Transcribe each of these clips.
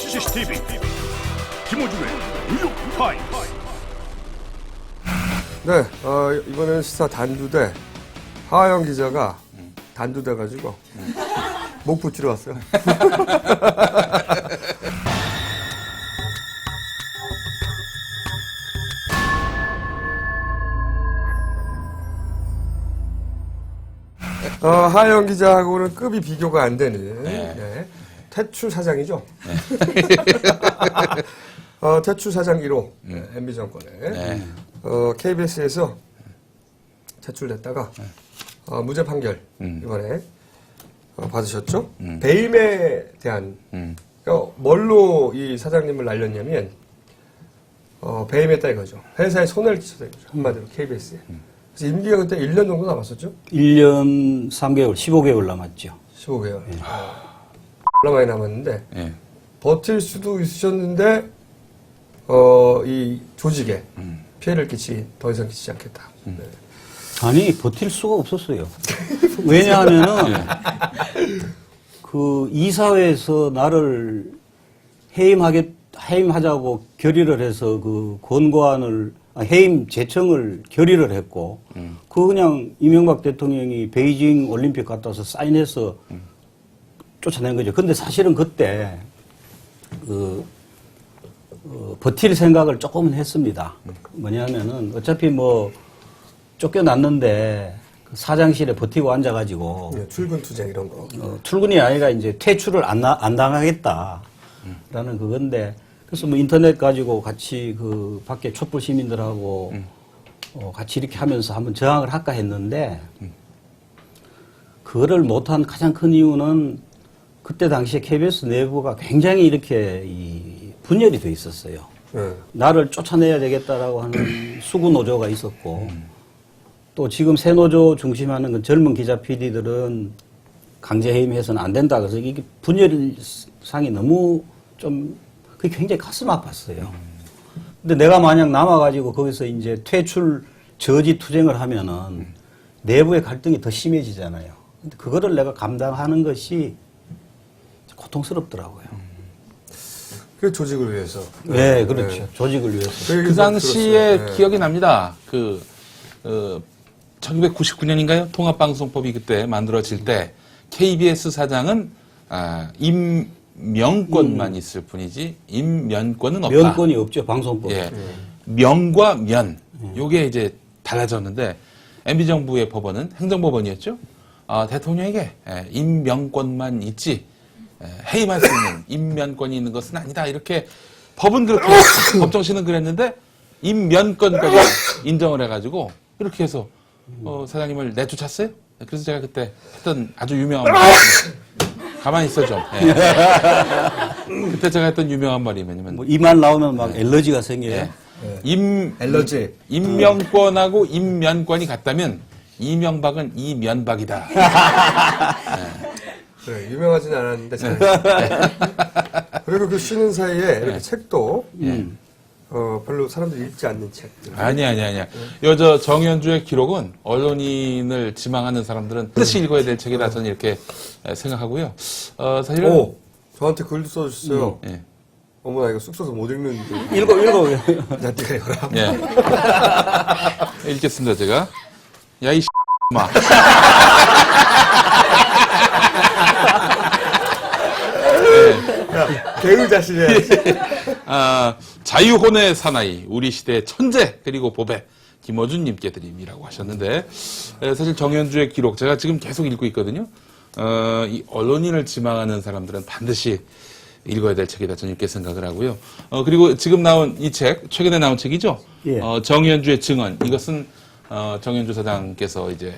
CCTV 김호준의 뉴욕타임스. 네, 이번에는 시사 단두대 하하영 기자가 단두돼가지고 목 붙이러 왔어요. 하하영 기자하고는 급이 비교가 안 되는 네. 태추 사장이죠. 네. 태추 사장 1호 MB 정권에 KBS에서 퇴출됐다가 무죄 판결 이번에 받으셨죠. 배임에 대한 그러니까 뭘로 이 사장님을 날렸냐면 배임했다 이거죠. 회사에 손해를 끼쳤다 이거죠. 한마디로 KBS에. 그래서 임기가 그때 1년 정도 남았었죠? 1년 3개월, 15개월 남았죠. 15개월. 얼마 많이 남았는데 버틸 수도 있으셨는데 이 조직에 피해를 더 이상 끼치지 않겠다. 네. 아니, 버틸 수가 없었어요. 왜냐하면은, 그 이사회에서 나를 해임하자고 결의를 해서 그 해임 제청을 결의를 했고, 그냥 이명박 대통령이 베이징 올림픽 갔다 와서 사인해서 쫓아낸 거죠. 근데 사실은 그때, 버틸 생각을 조금은 했습니다. 뭐냐면은, 어차피 쫓겨났는데, 그 사장실에 버티고 앉아가지고. 네, 출근 투쟁 이런 거. 출근이 아니라 이제 퇴출을 안 당하겠다. 라는 그건데, 그래서 인터넷 가지고 같이 그 밖에 촛불 시민들하고 같이 이렇게 하면서 한번 저항을 할까 했는데, 그거를 못한 가장 큰 이유는 그때 당시에 KBS 내부가 굉장히 이렇게 분열이 돼 있었어요. 나를 쫓아내야 되겠다라고 하는 수구 노조가 있었고, 또 지금 새 노조 중심하는 그 젊은 기자 PD들은 강제 해임해서는 안 된다. 그래서 이게 분열상이 너무 그게 굉장히 가슴 아팠어요. 근데 내가 만약 남아가지고 거기서 이제 퇴출 저지 투쟁을 하면은 내부의 갈등이 더 심해지잖아요. 근데 그거를 내가 감당하는 것이 고통스럽더라고요. 그 조직을 위해서. 네, 그렇죠. 네. 조직을 위해서. 그 당시에 기억이 납니다. 1999년인가요? 통합방송법이 그때 만들어질 때 KBS 사장은 임명권만 있을 뿐이지 임면권은 없다. 면권이 없죠, 방송법. 예. 명과 면 요게 이제 달라졌는데 MB 정부의 법원은 행정법원이었죠. 대통령에게 임명권만 있지 해임할 수 있는 임면권이 있는 것은 아니다. 이렇게 법은 그렇게 법정신은 그랬는데 임면권까지 인정을 해가지고 이렇게 해서 사장님을 내쫓았어요. 그래서 제가 그때 했던 아주 유명한 말. 가만히 있어 좀. 그때 제가 했던 유명한 말이 뭐냐면 이 말 나오면 막 엘러지가 생겨요. 엘러지. 임명권하고 임면권이 같다면 이명박은 이면박이다. 그래, 유명하지는 않았는데 잘. 그리고 그 쉬는 사이에 이렇게 책도 별로 사람들이 읽지 않는 책들. 아니야. 여저 정현주의 기록은 언론인을 지망하는 사람들은 반드시 읽어야 될 책이다. 저는 이렇게 생각하고요. 사실은 저한테 글도 써주셨어요. 어머나 이거 쑥 써서 못 읽는데. 읽어. 나 네가 읽어라. 읽겠습니다. 제가. 야 이 마. 개의 자신이야. 자유혼의 사나이, 우리 시대의 천재, 그리고 보배, 김어준님께 드림이라고 하셨는데, 사실 정현주의 기록, 제가 지금 계속 읽고 있거든요. 이 언론인을 지망하는 사람들은 반드시 읽어야 될 책이다, 저는 이렇게 생각을 하고요. 그리고 지금 나온 이 책, 최근에 나온 책이죠. 예. 정현주의 증언. 이것은, 정현주 사장께서 이제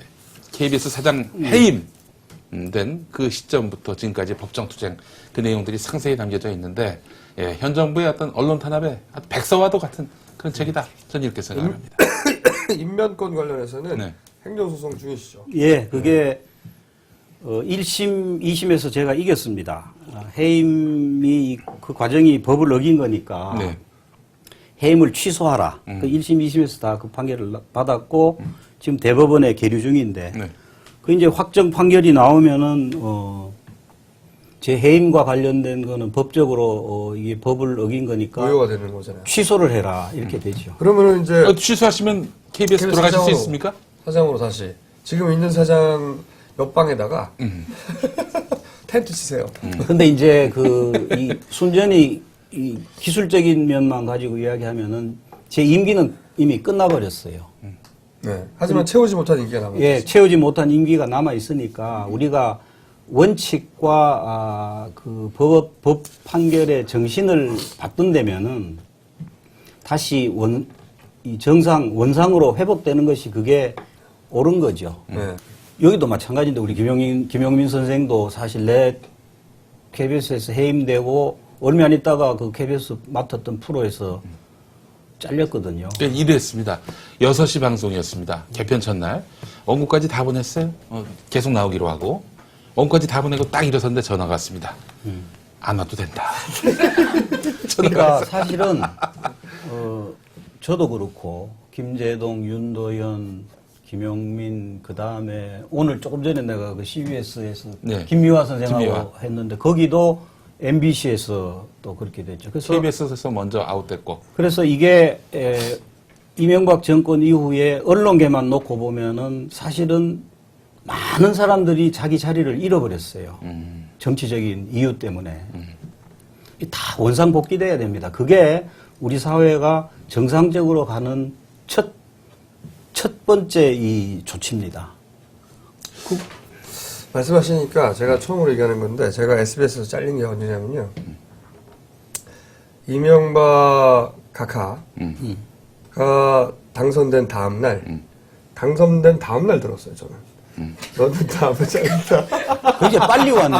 KBS 사장 해임, 된 그 시점부터 지금까지 법정투쟁 그 내용들이 상세히 담겨져 있는데 현 정부의 어떤 언론 탄압의 백서와도 같은 그런 책이다. 저는 이렇게 생각합니다. 임면권 관련해서는 행정소송 중이시죠? 예, 그게 1심, 2심에서 제가 이겼습니다. 해임이 그 과정이 법을 어긴 거니까 해임을 취소하라. 그 1심, 2심에서 다 그 판결을 받았고 지금 대법원에 계류 중인데 그 이제 확정 판결이 나오면은 제 해임과 관련된 거는 법적으로 이게 법을 어긴 거니까 무효가 되는 거잖아요. 취소를 해라 이렇게 되죠. 그러면은 이제 취소하시면 KBS 돌아가실 수 있습니까? 사장으로 다시 지금 있는 사장 옆방에다가 텐트 치세요. 근데 이제 이 순전히 이 기술적인 면만 가지고 이야기하면은 제 임기는 이미 끝나버렸어요. 네. 하지만 채우지 못한 임기가 남아. 예, 채우지 못한 임기가 남아 있으니까 우리가 원칙과 그 법 판결의 정신을 바꾼다면은 다시 이 원상으로 회복되는 것이 그게 옳은 거죠. 네. 여기도 마찬가지인데 우리 김용민 선생도 사실 내 KBS에서 해임되고 얼마 안 있다가 그 KBS 맡았던 프로에서 잘렸거든요. 네, 이랬습니다. 6시 방송이었습니다. 개편 첫날. 원고까지 다 보냈어요. 계속 나오기로 하고. 원고까지 다 보내고 딱 일어섰는데 전화가 왔습니다. 안 와도 된다. 그러니까 사실은 저도 그렇고 김재동, 윤도현, 김용민 그 다음에 오늘 조금 전에 내가 그 CBS에서 네. 김미화 선생하고 김미화. 했는데 거기도 MBC에서 또 그렇게 됐죠. 그래서 KBS에서 먼저 아웃됐고. 그래서 이게 이명박 정권 이후에 언론계만 놓고 보면은 사실은 많은 사람들이 자기 자리를 잃어버렸어요. 정치적인 이유 때문에. 다 원상복귀돼야 됩니다. 그게 우리 사회가 정상적으로 가는 첫 번째 이 조치입니다. 말씀하시니까 제가 처음으로 얘기하는 건데 제가 SBS에서 잘린 게 언제냐면요. 이명박 카카가 당선된 다음 날 들었어요, 저는. 너는 다음에 잘린다. 굉장히 빨리 왔네.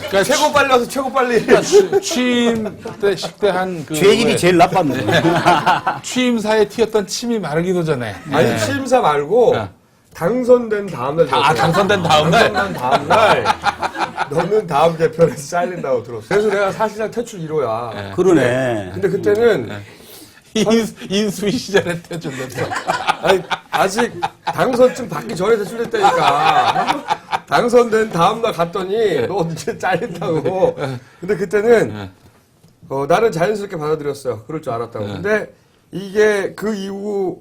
그러니까 최고 빨리 와서 최고 빨리. 취임 때 식대한 그 죄질이 제일 나빴네. 취임사에 튀었던 침이 마르기도 전에. 아니 취임사 말고 당선된 다음 날 들었어요. 당선된 다음 날? 당선된 다음 날 너는 다음 개편에서 잘린다고 들었어. 그래서 내가 사실상 퇴출 1호야. 그러네. 근데 그때는 인수위 시절에 퇴준됐어. 아니, 아직 당선증 받기 전에 퇴출됐다니까. 당선된 다음날 갔더니 너 이제 잘린다고. 근데 그때는 나는 자연스럽게 받아들였어요. 그럴 줄 알았다고. 근데 이게 그 이후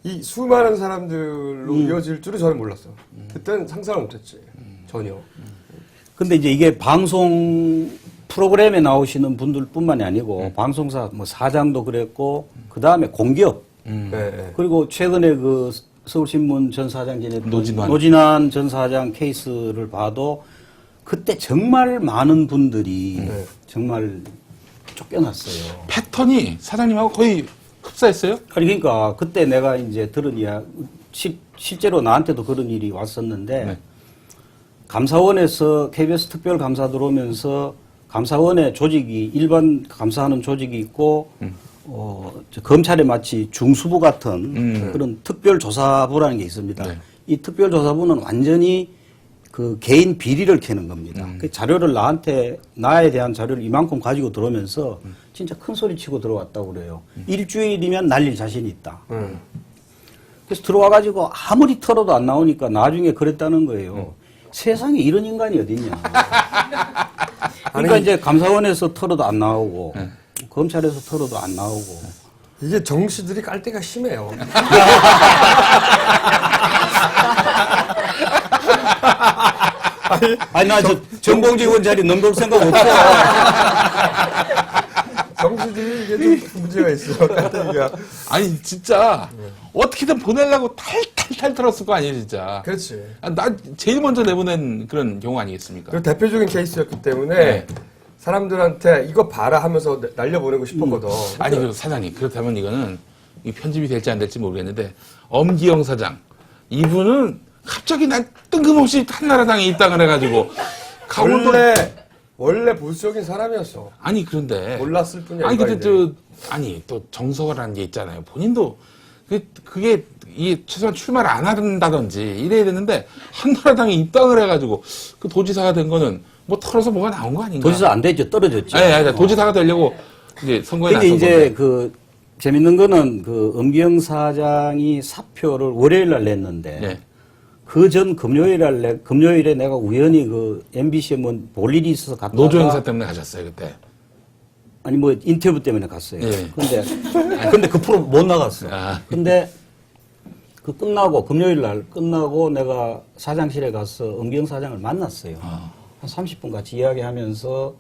이 수많은 사람들로 이어질 줄은 저는 몰랐어요. 그때는 상상을 못했지. 전혀. 근데 이제 이게 방송 프로그램에 나오시는 분들뿐만이 아니고 방송사 뭐 사장도 그랬고 그 다음에 공기업 네. 그리고 최근에 그 서울신문 전 사장 지냈던 노진환 전 사장 케이스를 봐도 그때 정말 많은 분들이 정말 쫓겨났어요. 패턴이 사장님하고 거의 흡사했어요? 그러니까 그때 내가 이제 들은 실제로 나한테도 그런 일이 왔었는데 네. 감사원에서 KBS 특별감사 들어오면서 감사원의 조직이 일반 감사하는 조직이 있고 검찰에 마치 중수부 같은 그런 특별조사부라는 게 있습니다. 네. 이 특별조사부는 완전히 그 개인 비리를 캐는 겁니다. 그 자료를 나에 대한 자료를 이만큼 가지고 들어오면서 진짜 큰 소리 치고 들어왔다고 그래요. 일주일이면 날릴 자신이 있다. 그래서 들어와가지고 아무리 털어도 안 나오니까 나중에 그랬다는 거예요. 세상에 이런 인간이 어딨냐. 그러니까 이제 감사원에서 털어도 안 나오고 검찰에서 털어도 안 나오고 이게 정씨들이 깔 때가 심해요. 아니 나 저 정봉직원 자리 넘볼 생각 없어. 정씨들이 이게 좀 문제가 있어. 깔때기가. 아니 진짜 어떻게든 보내려고 탈탈탈 털었을 거 아니에요 진짜. 그렇지. 나 제일 먼저 내보낸 그런 경우 아니겠습니까? 그 대표적인 케이스였기 때문에 네. 사람들한테 이거 봐라 하면서 날려보내고 싶었거든. 아니 그 사장님 그렇다면 이거는 이 편집이 될지 안 될지 모르겠는데 엄기영 사장 이분은 갑자기 난 뜬금없이 한나라당에 입당을 해가지고 강원도 원래 보수적인 사람이었어. 아니 그런데 몰랐을 뿐이 아니 아니라 근데 또 정서라는 게 있잖아요. 본인도 그게 이게 최소한 출마를 안 한다든지 이래야 되는데 한나라당에 입당을 해가지고 그 도지사가 된 거는 뭐 털어서 뭐가 나온 거 아닌가? 도지사 안 됐죠. 떨어졌죠. 네, 도지사가 되려고 이제 선거에 근데 나선 이제 건데. 그 재밌는 거는 그 엄기영 사장이 사표를 월요일 날 냈는데 네. 그 전 금요일에 내가 우연히 그 MBC에 뭐 볼 일이 있어서 갔다가 노조 행사 때문에 가셨어요 그때. 아니 뭐 인터뷰 때문에 갔어요. 예. 근데 그 프로 못 나갔어. 아. 근데 그 끝나고 금요일 날 끝나고 내가 사장실에 가서 엄경 사장을 만났어요. 한 30분 같이 이야기하면서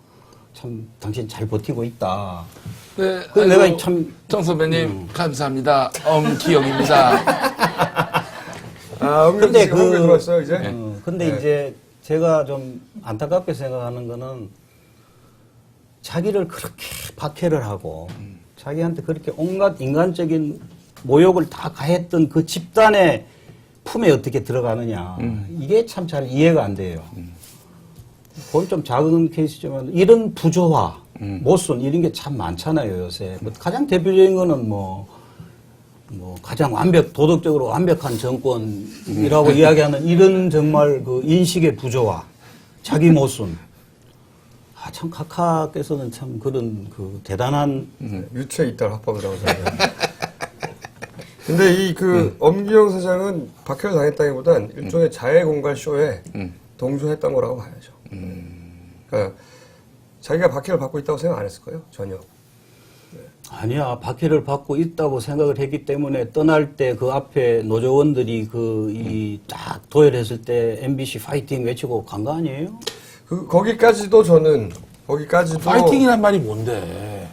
참 당신 잘 버티고 있다. 네, 그 내가 참 정 선배님 감사합니다. 엄기영입니다. 아, 근데 근데 그 들어왔어요 이제. 근데 네. 이제 제가 좀 안타깝게 생각하는 거는 자기를 그렇게 박해를 하고 자기한테 그렇게 온갖 인간적인 모욕을 다 가했던 그 집단의 품에 어떻게 들어가느냐. 이게 참 잘 이해가 안 돼요. 그건 좀 작은 케이스지만 이런 부조화, 모순 이런 게 참 많잖아요 요새. 뭐 가장 대표적인 거는 뭐 가장 도덕적으로 완벽한 정권이라고 이야기하는 이런 정말 그 인식의 부조화, 자기 모순. 아, 참 각하께서는 참 그런 그 대단한 유체에 있다가 합법을 하고 근데 이 그 엄기영 사장은 박해를 당했다기보단 일종의 자해 공갈 쇼에 동조했던 거라고 봐야죠. 그러니까 자기가 박해를 받고 있다고 생각 안 했을 거예요, 전혀. 아니야, 박해를 받고 있다고 생각을 했기 때문에 떠날 때 그 앞에 노조원들이 딱 도열했을 때 MBC 파이팅 외치고 간 거 아니에요? 거기까지도 저는 거기까지도 파이팅이란 말이 뭔데?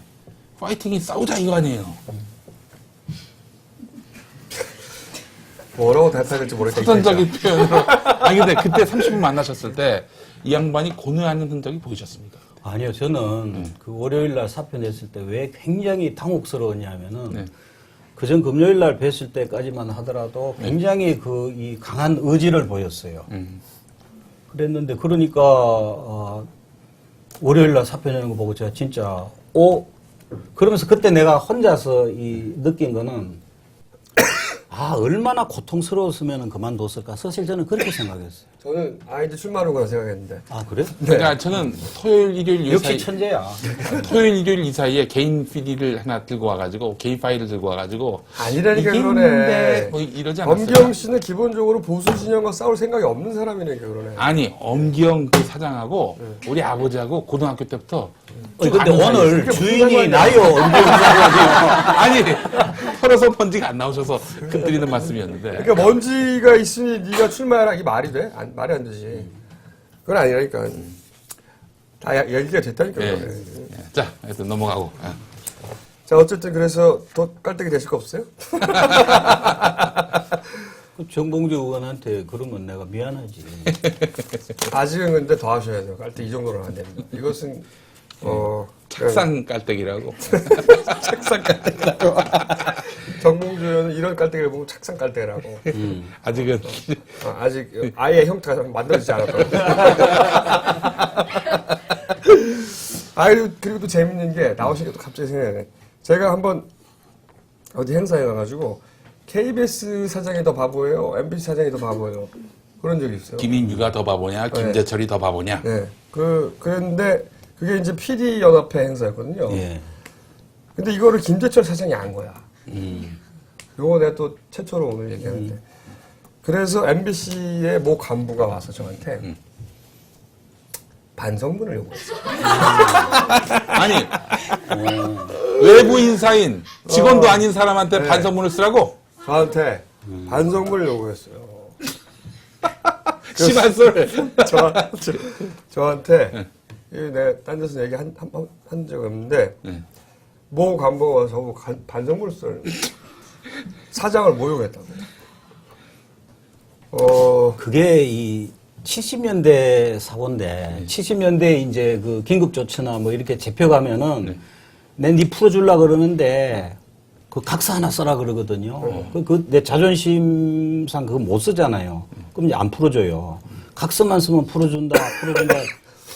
파이팅이 싸우자 이거 아니에요? 뭐라고 대답해야 될지 모르겠다. 사전적인 표현으로. 아니 근데 그때 30분 만나셨을 때 이 양반이 고뇌하는 흔적이 보이셨습니까? 아니요, 저는 그 월요일 날 사표 냈을 때 왜 굉장히 당혹스러웠냐면은 네. 그전 금요일 날 뵀을 때까지만 하더라도 굉장히 이 강한 의지를 보였어요. 그랬는데 그러니까 월요일 날 사표 내는 거 보고 제가 진짜 그러면서 그때 내가 혼자서 느낀 거는 얼마나 고통스러웠으면 그만뒀을까. 사실 저는 그렇게 생각했어요. 저는 이제 출마하는구나 생각했는데. 아, 그래? 그러니까 저는 토요일, 일요일 이 역시 사이 천재야. 토요일, 일요일 이 사이에 개인 PD를 하나 들고 와가지고 개인 파일을 들고 와가지고 아니라니까 이게 그러네. 있는데 뭐 이러지 않았어요? 엄기영 씨는 기본적으로 보수 진영과 싸울 생각이 없는 사람이니까 그러네. 아니 엄기영 그 사장하고 우리 아버지하고 고등학교 때부터 근데 아는 사이였어요. 오늘 그게 무슨 주인이 상관이야. 나요. 아니 털어서 먼지가 안 나오셔서 드리는 말씀이었는데 그러니까 먼지가 있으니 네가 출마해라 이게 말이 돼? 말이 안 되지. 그건 아니라니까. 다 얘기가 됐다니까. 예. 그거는. 자 하여튼 넘어가고 자 어쨌든 그래서 더 깔때기 되실 거 없어요? 정봉주 의원한테 그러면 내가 미안하지. 아직은 근데 더 하셔야 돼요. 깔때기 이 정도는 안 됩니다. 이것은 책상 깔때기라고 책상 깔때기라고. 정봉주 의원은 이런 깔때기를 보고 책상 깔때기라고. 아직은 아직 아예 형태가 만들어지지 않았거든요. 그리고 또 재밌는 게 나오시니까 또 갑자기 생각나네. 제가 한번 어디 행사에 가가지고 KBS 사장이 더 바보예요, MBC 사장이 더 바보예요. 그런 적이 있어요. 김인규가 더 바보냐 김재철이 더 바보냐 네. 그런데 그게 이제 PD 연합회 행사였거든요. 예. 근데 이거를 김재철 사장이 안 거야. 요거 내가 또 최초로 오늘 얘기하는데. 그래서 MBC의 모 간부가 와서 저한테 반성문을 요구했어요. 아니 외부 인사인 직원도 아닌 사람한테 네. 반성문을 쓰라고 저한테 반성문을 요구했어요. 심한소를 저한테 내가 딴 데서 얘기 한 적 없는데 모 간부가 와서 저보고 반성문을 쓸 사장을 모욕했다고. 그게 이 70년대 사고인데 70년대 이제 그 긴급조치나 뭐 이렇게 잡혀가면은 네 풀어주려 그러는데 그 각서 하나 써라 그러거든요. 내 자존심상 그거 못 쓰잖아요. 그럼 이제 안 풀어줘요. 각서만 쓰면 풀어준다.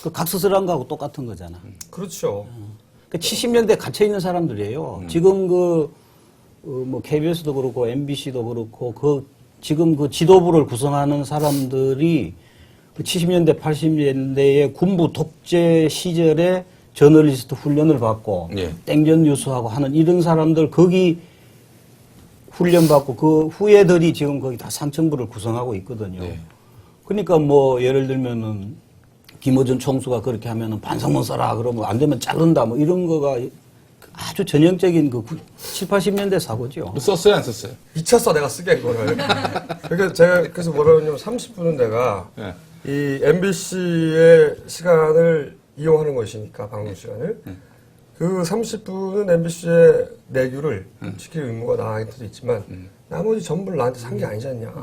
그 각서 쓰라는 거하고 똑같은 거잖아. 그렇죠. 그 70년대 갇혀 있는 사람들이에요. 지금 뭐 KBS도 그렇고 MBC도 그렇고 지금 그 지도부를 구성하는 사람들이 그 70년대, 80년대의 군부 독재 시절에 저널리스트 훈련을 받고 예. 땡전 뉴스하고 하는 이런 사람들 거기 훈련받고 그 후예들이 지금 거기 다 상층부를 구성하고 있거든요. 네. 그러니까 뭐 예를 들면은 김어준 총수가 그렇게 하면은 반성문 써라 그러면 안 되면 자른다 뭐 이런 거가 아주 전형적인 그 7, 80년대 사고죠. 뭐 썼어요, 안 썼어요? 미쳤어 내가 쓰게 그거를. 그러니까 제가 그래서 뭐라고 하냐면 30분은 내가 네. 이 MBC의 시간을 이용하는 것이니까 방송 시간을 그 30분은 MBC의 내규를 지킬 의무가 나한테도 있지만 나머지 전부를 나한테 산 게 아니지 않냐.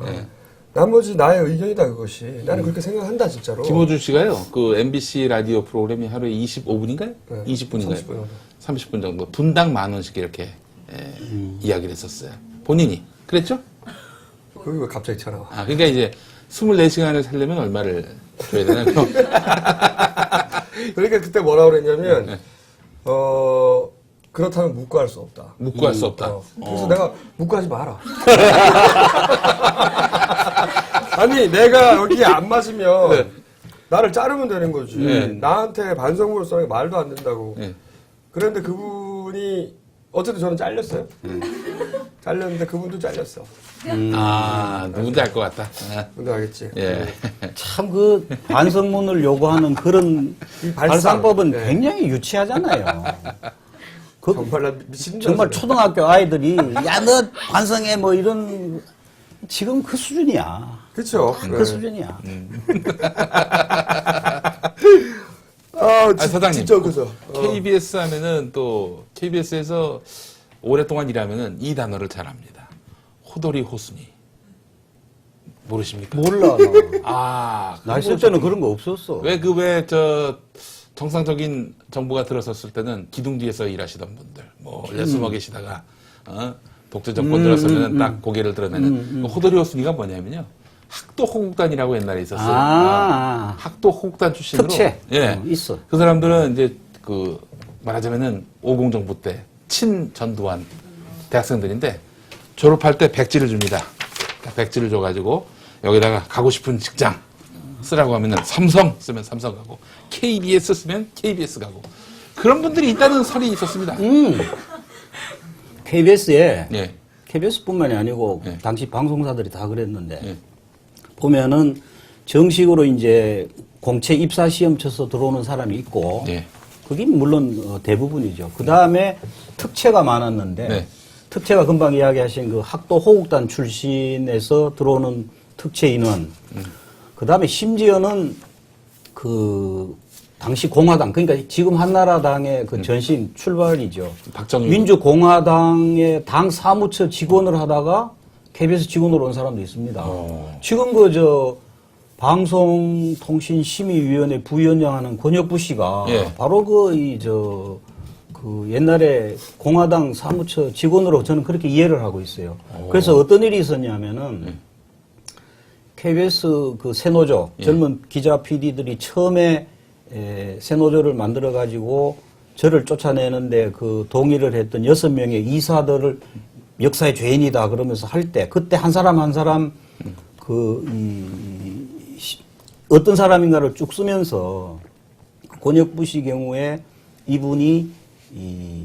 나머지 나의 의견이다 그것이. 나는 그렇게 생각한다 진짜로. 김호준 씨가요, 그 MBC 라디오 프로그램이 하루에 25분인가요? 네, 20분인가요? 30분 정도. 30분 정도. 분당 10,000원씩 이렇게 이야기를 했었어요. 본인이. 그랬죠? 그게 왜 갑자기 튀어나와. 아, 그러니까 이제 24시간을 살려면 얼마를 줘야 되나? 그럼 그러니까 그때 뭐라고 그랬냐면 그렇다면 묵고할 수 없다. 묵고할 수 없다. 그래서 내가 묵고하지 마라. 아니 내가 여기에 안 맞으면 네. 나를 자르면 되는 거지. 네. 나한테 반성문을 써는 게 말도 안 된다고. 네. 그런데 그분이 어쨌든 저는 잘렸어요. 잘렸는데 그분도 잘렸어. 아, 누군지 알 것 같다. 아, 근데 알겠지? 예. 참 그 반성문을 요구하는 그런 이 발상. 발상법은 네. 굉장히 유치하잖아요. 그 정말 나 미친 줄 정말 알았어요. 초등학교 아이들이 야 너 반성해 뭐 이런 지금 그 수준이야. 그쵸? 그 수준이야. 아, 사장님. 진짜 그래서. KBS 하면은 또 KBS에서 오랫동안 일하면은 이 단어를 잘 압니다. 호돌이 호순이. 모르십니까? 몰라. 아, 나 있을 때는 그런 거 없었어. 왜 정상적인 정부가 들어섰을 때는 기둥 뒤에서 일하시던 분들, 뭐 숨어 계시다가 독재 정권 들어서면 딱 고개를 드러내는 그 호돌이 호순이가 뭐냐면요. 학도 호국단이라고 옛날에 있었어요. 학도 호국단 출신으로. 특채. 예. 있어. 그 사람들은 이제 그 말하자면은 50 정부 때 친전두환 대학생들인데 졸업할 때 백지를 줍니다. 백지를 줘가지고 여기다가 가고 싶은 직장 쓰라고 하면은 삼성 쓰면 삼성 가고 KBS 쓰면 KBS 가고 그런 분들이 있다는 설이 있었습니다. KBS에 예. KBS뿐만이 아니고 네. 당시 방송사들이 다 그랬는데 예. 보면은 정식으로 이제 공채 입사 시험 쳐서 들어오는 사람이 있고 예. 그게 물론 대부분이죠. 그 다음에 특채가 많았는데 네. 특채가 금방 이야기하신 그 학도 호국단 출신에서 들어오는 특채 인원. 그 다음에 심지어는 그 당시 공화당 그러니까 지금 한나라당의 그 전신 출발이죠. 박정희 민주공화당의 당 사무처 직원을 하다가 KBS 직원으로 온 사람도 있습니다. 지금 방송통신심의위원회 부위원장 하는 권혁부 씨가 예. 바로 그 옛날에 공화당 사무처 직원으로 저는 그렇게 이해를 하고 있어요. 그래서 어떤 일이 있었냐면은 KBS 그 새노조 젊은 기자 PD들이 처음에 새노조를 만들어 가지고 저를 쫓아내는데 그 동의를 했던 6명의 이사들을 역사의 죄인이다 그러면서 할 때 그때 한 사람 한 사람 어떤 사람인가를 쭉 쓰면서 권혁부 씨 경우에 이분이 이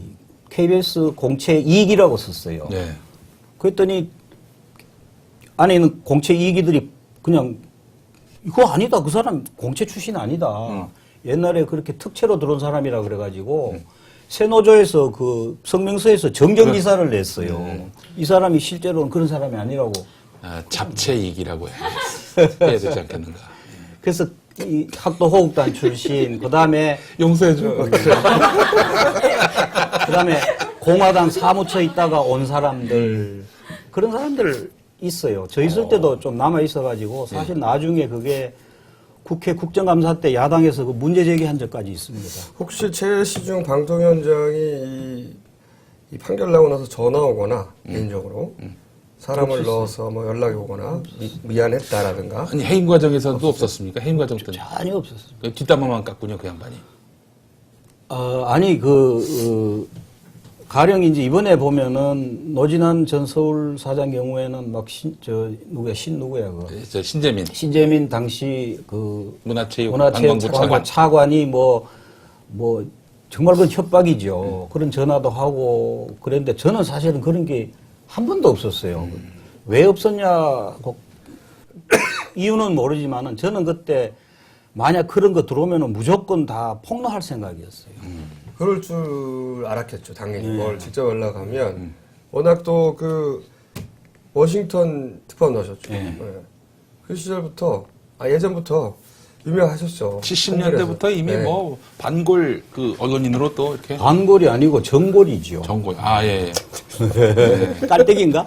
KBS 공채 이익이라고 썼어요. 네. 그랬더니 안에 있는 공채 이익이들이 그냥 이거 아니다. 그 사람 공채 출신 아니다. 옛날에 그렇게 특채로 들어온 사람이라 그래가지고 새노조에서 그 성명서에서 정정기사를 냈어요. 이 사람이 실제로는 그런 사람이 아니라고. 잡채이익이라고 해야 되지 않겠는가. 그래서 이 학도 호국단 출신, 그 다음에 용서해줘. 그다음에 공화당 사무처 있다가 온 사람들 그런 사람들 있어요. 저 있을 때도 좀 남아 있어가지고 사실 나중에 그게 국회 국정감사 때 야당에서 그 문제 제기한 적까지 있습니다. 혹시 최시중 방통위원장이 이 판결 나고 나서 전화 오거나 개인적으로 사람을 넣어서 뭐 연락이 오거나 미안했다라든가 아니 해임 과정에서도 없었습니까? 해임 과정 때는 전혀 없었습니다. 뒷담화만 깠군요, 그 양반이. 아니 가령 이제 이번에 보면은 노진환 전 서울사장 경우에는 막 누구야 저 신재민 신재민 당시 그 문화체육관광부 차관이 뭐 정말 그건 협박이죠. 그런 전화도 하고 그랬는데 저는 사실은 그런 게 한 번도 없었어요. 왜 없었냐, 이유는 모르지만은 저는 그때 만약 그런 거 들어오면은 무조건 다 폭로할 생각이었어요. 그럴 줄 알았겠죠, 당연히. 뭘 직접 연락하면. 워낙 또 그, 워싱턴 특파원 하셨죠. 네. 그 시절부터, 예전부터 유명하셨죠. 70년대부터 이미 네. 뭐 반골 그 언론인으로 또 이렇게 반골이 아니고 정골이지요. 정골. 아, 예. 깔때기인가?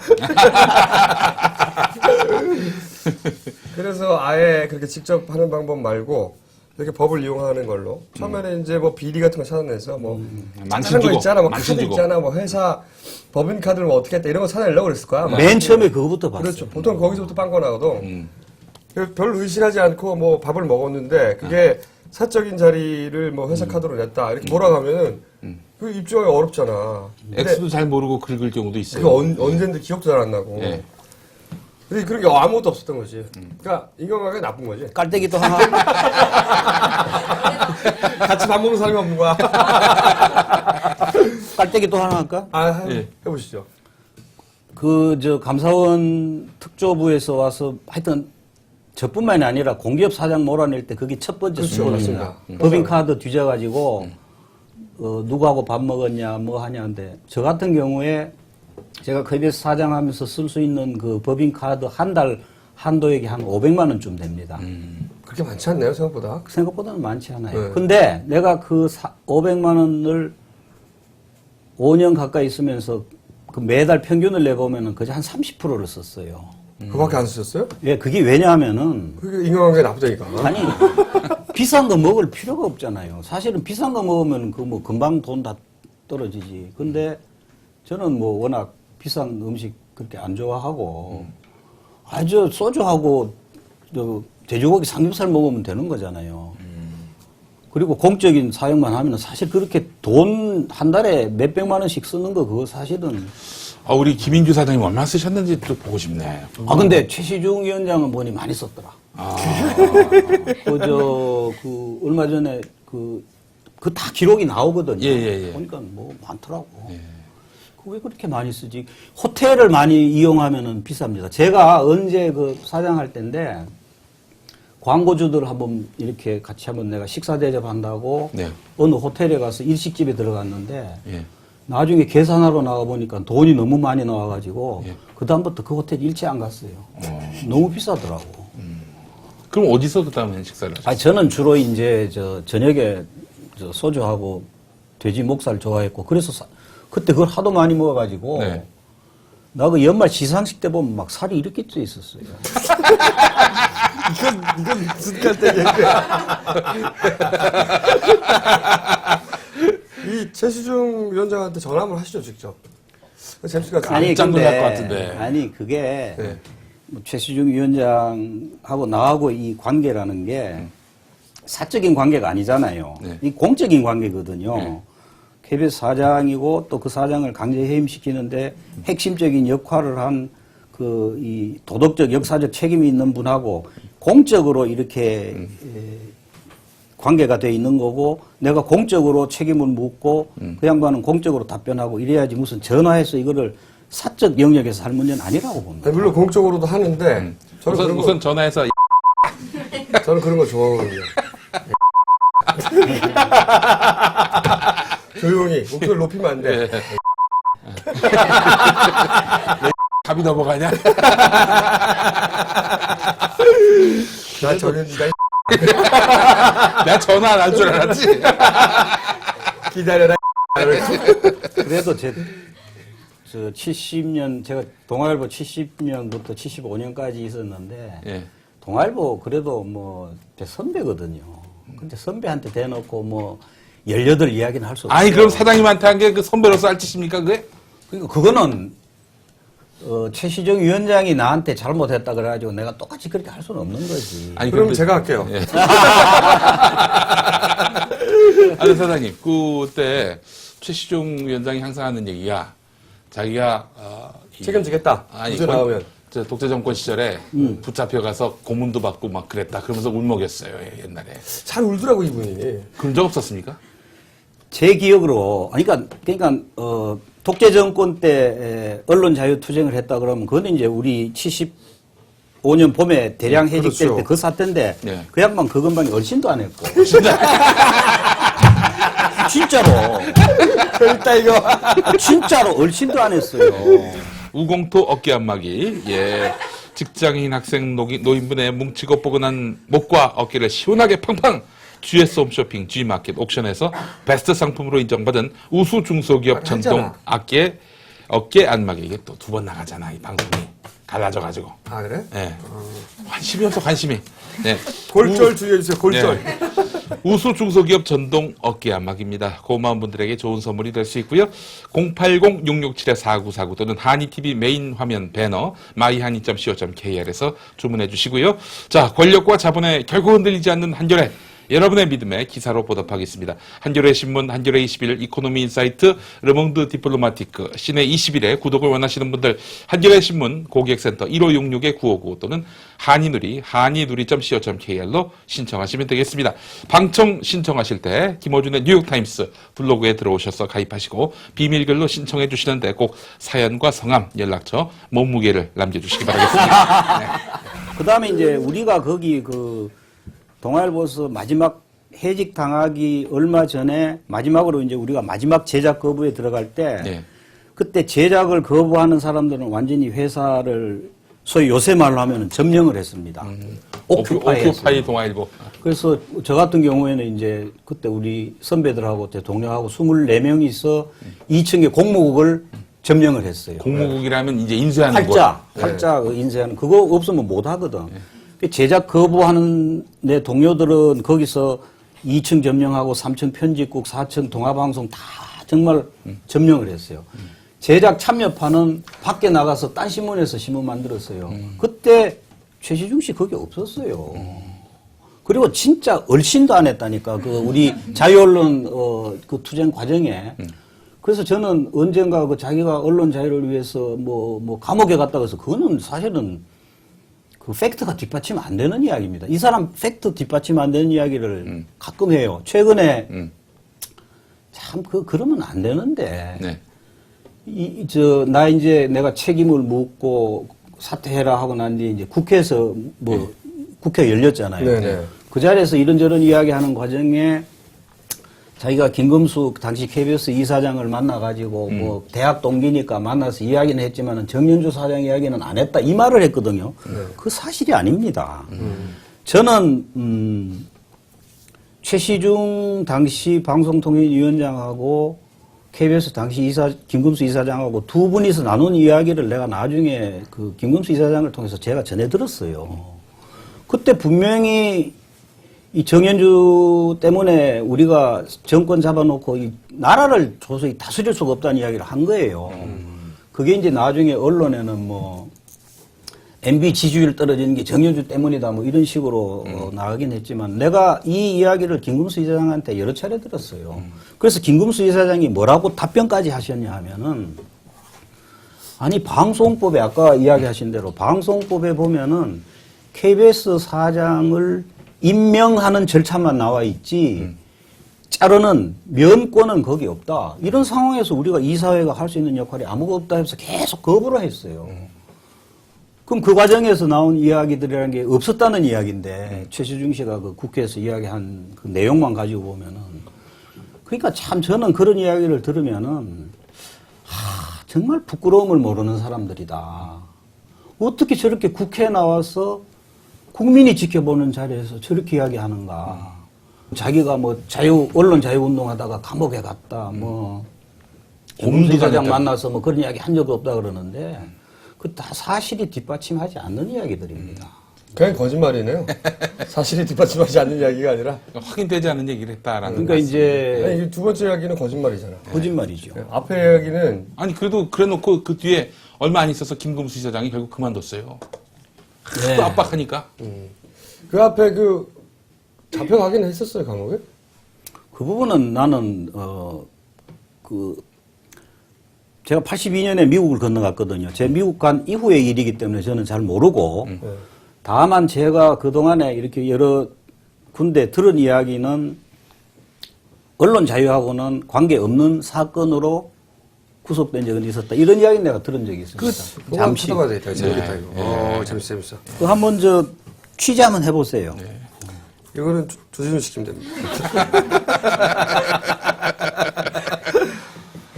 그래서 아예 그렇게 직접 하는 방법 말고 이렇게 법을 이용하는 걸로 처음에는 이제 뭐 비리 같은 거 찾아내서 뭐 망신 하는 거 주고, 있잖아, 뭐 망신 카드 주고. 있잖아, 뭐 회사 법인 카드를 뭐 어떻게 했다 이런 거 찾아내려고 그랬을 거야. 아마. 맨 처음에 그거부터 봤어요. 그렇죠. 보통 거기서부터 빵거 나거든. 그래서 별 의심하지 않고 뭐 밥을 먹었는데 그게 사적인 자리를 뭐 회사 카드로 냈다 이렇게 몰아가면은 그 입증하기 어렵잖아. 근데 X도 잘 모르고 긁을 경우도 있어요. 그게 언젠데 기억도 잘 안 나고. 예. 근데 그런 게 아무것도 없었던 거지. 그러니까 인간관계 나쁜 거지. 깔때기도 하나. 같이 밥 먹는 사람이 없는 거야. 깔때기도 하나 할까? 예. 해보시죠. 감사원 특조부에서 와서 하여튼 저뿐만이 아니라 공기업 사장 몰아낼 때 그게 첫 번째 그렇죠, 수고입니다. 맞습니다. 법인카드 뒤져가지고 누구하고 밥 먹었냐 뭐 하냐는데 저 같은 경우에 제가 KBS 사장하면서 쓸 수 있는 그 법인카드 한 달 한도액이 한 500만 원쯤 됩니다. 그렇게 많지 않나요, 생각보다? 생각보다는 많지 않아요. 네. 근데 내가 그 500만 원을 5년 가까이 쓰면서 그 매달 평균을 내보면은 그저 한 30%를 썼어요. 그밖에 안 쓰셨어요? 예, 그게 왜냐하면은 그게 인간관계 나쁘다니까. 아니 비싼 거 먹을 필요가 없잖아요. 사실은 비싼 거 먹으면 그 뭐 금방 돈 다 떨어지지. 근데 저는 뭐 워낙 비싼 음식 그렇게 안 좋아하고 아주 소주하고 저 돼지고기 삼겹살 먹으면 되는 거잖아요. 그리고 공적인 사용만 하면 사실 그렇게 돈 한 달에 몇백만 원씩 쓰는 거 그거 사실은 우리 김인규 사장님 얼마나 쓰셨는지 또 보고 싶네. 근데 최시중 위원장은 보니 많이 썼더라. 얼마 전에 그 다 기록이 나오거든요. 예. 보니까 뭐 많더라고. 그 왜 그렇게 많이 쓰지? 호텔을 많이 이용하면은 비쌉니다. 제가 언제 그 사장할 때인데 광고주들 한번 이렇게 같이 한번 내가 식사 대접한다고 네. 어느 호텔에 가서 일식집에 들어갔는데 예. 나중에 계산하러 나가 보니까 돈이 너무 많이 나와가지고 예. 그다음부터 그 호텔 일체 안 갔어요. 너무 비싸더라고. 그럼 어디서 그다음에 식사를 하셨어요? 저는 주로 이제 저녁에 소주하고 돼지 목살 좋아했고 그래서 그때 그걸 하도 많이 먹어가지고 네. 나 그 연말 시상식 때 보면 막 살이 이렇게 쪄 있었어요. 이건 무슨 깔때기인데. 이 최시중 위원장한테 전화 한번 하시죠, 직접. 재밌을 것 같아요. 깜짝 놀랄 것 같은데. 아니 그게 네. 뭐 최시중 위원장하고 나하고 이 관계라는 게 사적인 관계가 아니잖아요. 네. 이 공적인 관계거든요. 네. KBS 사장이고 또 그 사장을 강제 해임시키는데 핵심적인 역할을 한 이 도덕적 역사적 책임이 있는 분하고 공적으로 이렇게 관계가 돼 있는 거고 내가 공적으로 책임을 묻고 그 양반은 공적으로 답변하고 이래야지 무슨 전화해서 이거를 사적 영역에서 할 문제는 아니라고 봅니다. 물론 공적으로도 하는데 저는 그런 우선 전화해서 저는 그런 거 좋아하거든요. 조용히 목소리를 높이면 안 돼. 답이 넘어가냐? 나 정현이다. 내가 전화 안 할 줄 알았지? 기다려라. 그래도 저 70년 제가 동아일보 70년부터 75년까지 있었는데 예. 동아일보 그래도 뭐 제 선배거든요. 근데 선배한테 대놓고 뭐 18 이야기는 할 수 없어요. 아니 그럼 사장님한테 한 게 그 선배로서 할 짓입니까 그게? 그러니까 그거는 최시중 위원장이 나한테 잘못했다 그래가지고 내가 똑같이 그렇게 할 수는 없는 거지. 아니 그럼 근데- 제가 할게요. 예. 아니 사장님 그때 최시중 위원장이 항상 하는 얘기가 자기가 책임지겠다. 문제 나오면. 저 독재 정권 시절에 붙잡혀가서 고문도 받고 막 그랬다. 그러면서 울먹였어요 옛날에. 잘 울더라고 이분이. 그런 적 없었습니까? 제 기억으로, 그러니까 독재 정권 때 언론 자유 투쟁을 했다 그러면 그건 이제 우리 75년 봄에 대량 해직될 그렇죠. 때 그 사태인데 네. 그 양반 그 건방이 얼씬도 안 했고. 진짜로. 그러니까 이거. 진짜로 얼씬도 안 했어요. 우공토 어깨 안마기. 예. 직장인 학생 노인분의 뭉치고 뻐근한 목과 어깨를 시원하게 팡팡. GS 홈쇼핑 G마켓 옥션에서 베스트 상품으로 인정받은 우수 중소기업 전동 어깨 안마기. 이게 또 2번 나가잖아, 이 방송이. 갈라져가지고. 아, 그래? 예. 관심이 없어, 관심이. 네. 골절 주의해주세요, 골절. 네. 우수 중소기업 전동 어깨 안마기입니다. 고마운 분들에게 좋은 선물이 될 수 있고요. 080-667-4949 또는 한이TV 메인 화면 배너 myhan이.co.kr에서 주문해 주시고요. 자, 권력과 자본에 결코 흔들리지 않는 한겨레. 여러분의 믿음에 기사로 보답하겠습니다. 한겨레 신문, 한겨레 21, 이코노미 인사이트, 르몽드 디플로마티크, 시내 21에 구독을 원하시는 분들 한겨레 신문 고객센터 1566-9595 또는 한이누리, 한이누리.co.kr로 신청하시면 되겠습니다. 방청 신청하실 때 김어준의 뉴욕타임스 블로그에 들어오셔서 가입하시고 비밀글로 신청해 주시는데 꼭 사연과 성함, 연락처, 몸무게를 남겨주시기 바라겠습니다. 네. 그 다음에 이제 우리가 거기 동아일보에서 마지막 해직 당하기 얼마 전에 마지막으로 이제 우리가 마지막 제작 거부에 들어갈 때 네. 그때 제작을 거부하는 사람들은 완전히 회사를 소위 요새 말로 하면 점령을 했습니다. 오큐파이 동아일보. 그래서 저 같은 경우에는 이제 그때 우리 선배들하고 동료하고 24명이서 2층의 공무국을 점령을 했어요. 공무국이라면 이제 인쇄하는 곳. 팔자 인쇄하는 그거 없으면 못 하거든. 제작 거부하는 내 동료들은 거기서 2층 점령하고 3층 편집국, 4층 동아방송 다 정말 점령을 했어요. 제작 참여파는 밖에 나가서 딴 신문에서 신문 만들었어요. 그때 최시중 씨 거기 없었어요. 그리고 진짜 얼씬도 안 했다니까. 우리 자유언론 그 투쟁 과정에. 그래서 저는 언젠가 자기가 언론 자유를 위해서 뭐 감옥에 갔다 그래서 그거는 사실은 그 팩트가 뒷받침 안 되는 이야기입니다. 이 사람 팩트 뒷받침 안 되는 이야기를 가끔 해요. 최근에 참 그러면 안 되는데. 네. 나 이제 내가 책임을 묻고 사퇴해라 하고 난 뒤에 이제 국회에서 국회 열렸잖아요. 네네. 그 자리에서 이런저런 이야기하는 과정에 자기가 김금수 당시 KBS 이사장을 만나가지고 대학 동기니까 만나서 이야기는 했지만은 정연주 사장 이야기는 안 했다 이 말을 했거든요. 그 사실이 아닙니다. 저는 최시중 당시 방송통일위원장하고 KBS 당시 김금수 이사장하고 두 분이서 나눈 이야기를 내가 나중에 그 김금수 이사장을 통해서 제가 전해 들었어요. 그때 분명히 이 정연주 때문에 우리가 정권 잡아놓고 이 나라를 도저히 다스릴 수가 없다는 이야기를 한 거예요. 그게 이제 나중에 언론에는 MB 지지율 떨어지는 게 정연주 때문이다 이런 식으로 나가긴 했지만 내가 이 이야기를 김금수 이사장한테 여러 차례 들었어요. 그래서 김금수 이사장이 뭐라고 답변까지 하셨냐 하면은 아니 방송법에 아까 이야기하신 대로 방송법에 보면은 KBS 사장을 임명하는 절차만 나와 있지 자르는 면권은 거기 없다. 이런 상황에서 우리가 이사회가 할 수 있는 역할이 아무것도 없다 해서 계속 거부를 했어요. 그럼 그 과정에서 나온 이야기들이라는 게 없었다는 이야기인데 최시중 씨가 그 국회에서 이야기한 그 내용만 가지고 보면은 그러니까 참 저는 그런 이야기를 들으면은 정말 부끄러움을 모르는 사람들이다. 어떻게 저렇게 국회에 나와서 국민이 지켜보는 자리에서 저렇게 이야기하는가. 자기가 언론 자유운동 하다가 감옥에 갔다, 공수사장 만나서 그런 이야기 한 적도 없다 그러는데, 그 다 사실이 뒷받침하지 않는 이야기들입니다. 그냥 거짓말이네요. 사실이 뒷받침하지 않는 이야기가 아니라. 확인되지 않은 얘기를 했다라는. 그러니까 이제. 아니, 두 번째 이야기는 거짓말이잖아. 거짓말이죠. 앞에 이야기는. 아니, 그래도 그래 놓고 그 뒤에 얼마 안 있어서 김금수 이사장이 결국 그만뒀어요. 또 압박하니까. 그 앞에 잡혀가긴 했었어요, 감옥에? 그 부분은 나는, 제가 82년에 미국을 건너갔거든요. 제 미국 간 이후의 일이기 때문에 저는 잘 모르고, 다만 제가 그동안에 이렇게 여러 군데 들은 이야기는 언론 자유하고는 관계없는 사건으로 구속된 적은 있었다. 이런 이야기 내가 들은 적이 있습니다. 잠시 찾아봐야 되겠다. 재밌겠다 이거. 재밌어. 그 한번 취재 한번 해보세요. 이거는 조준을 시키면 됩니다.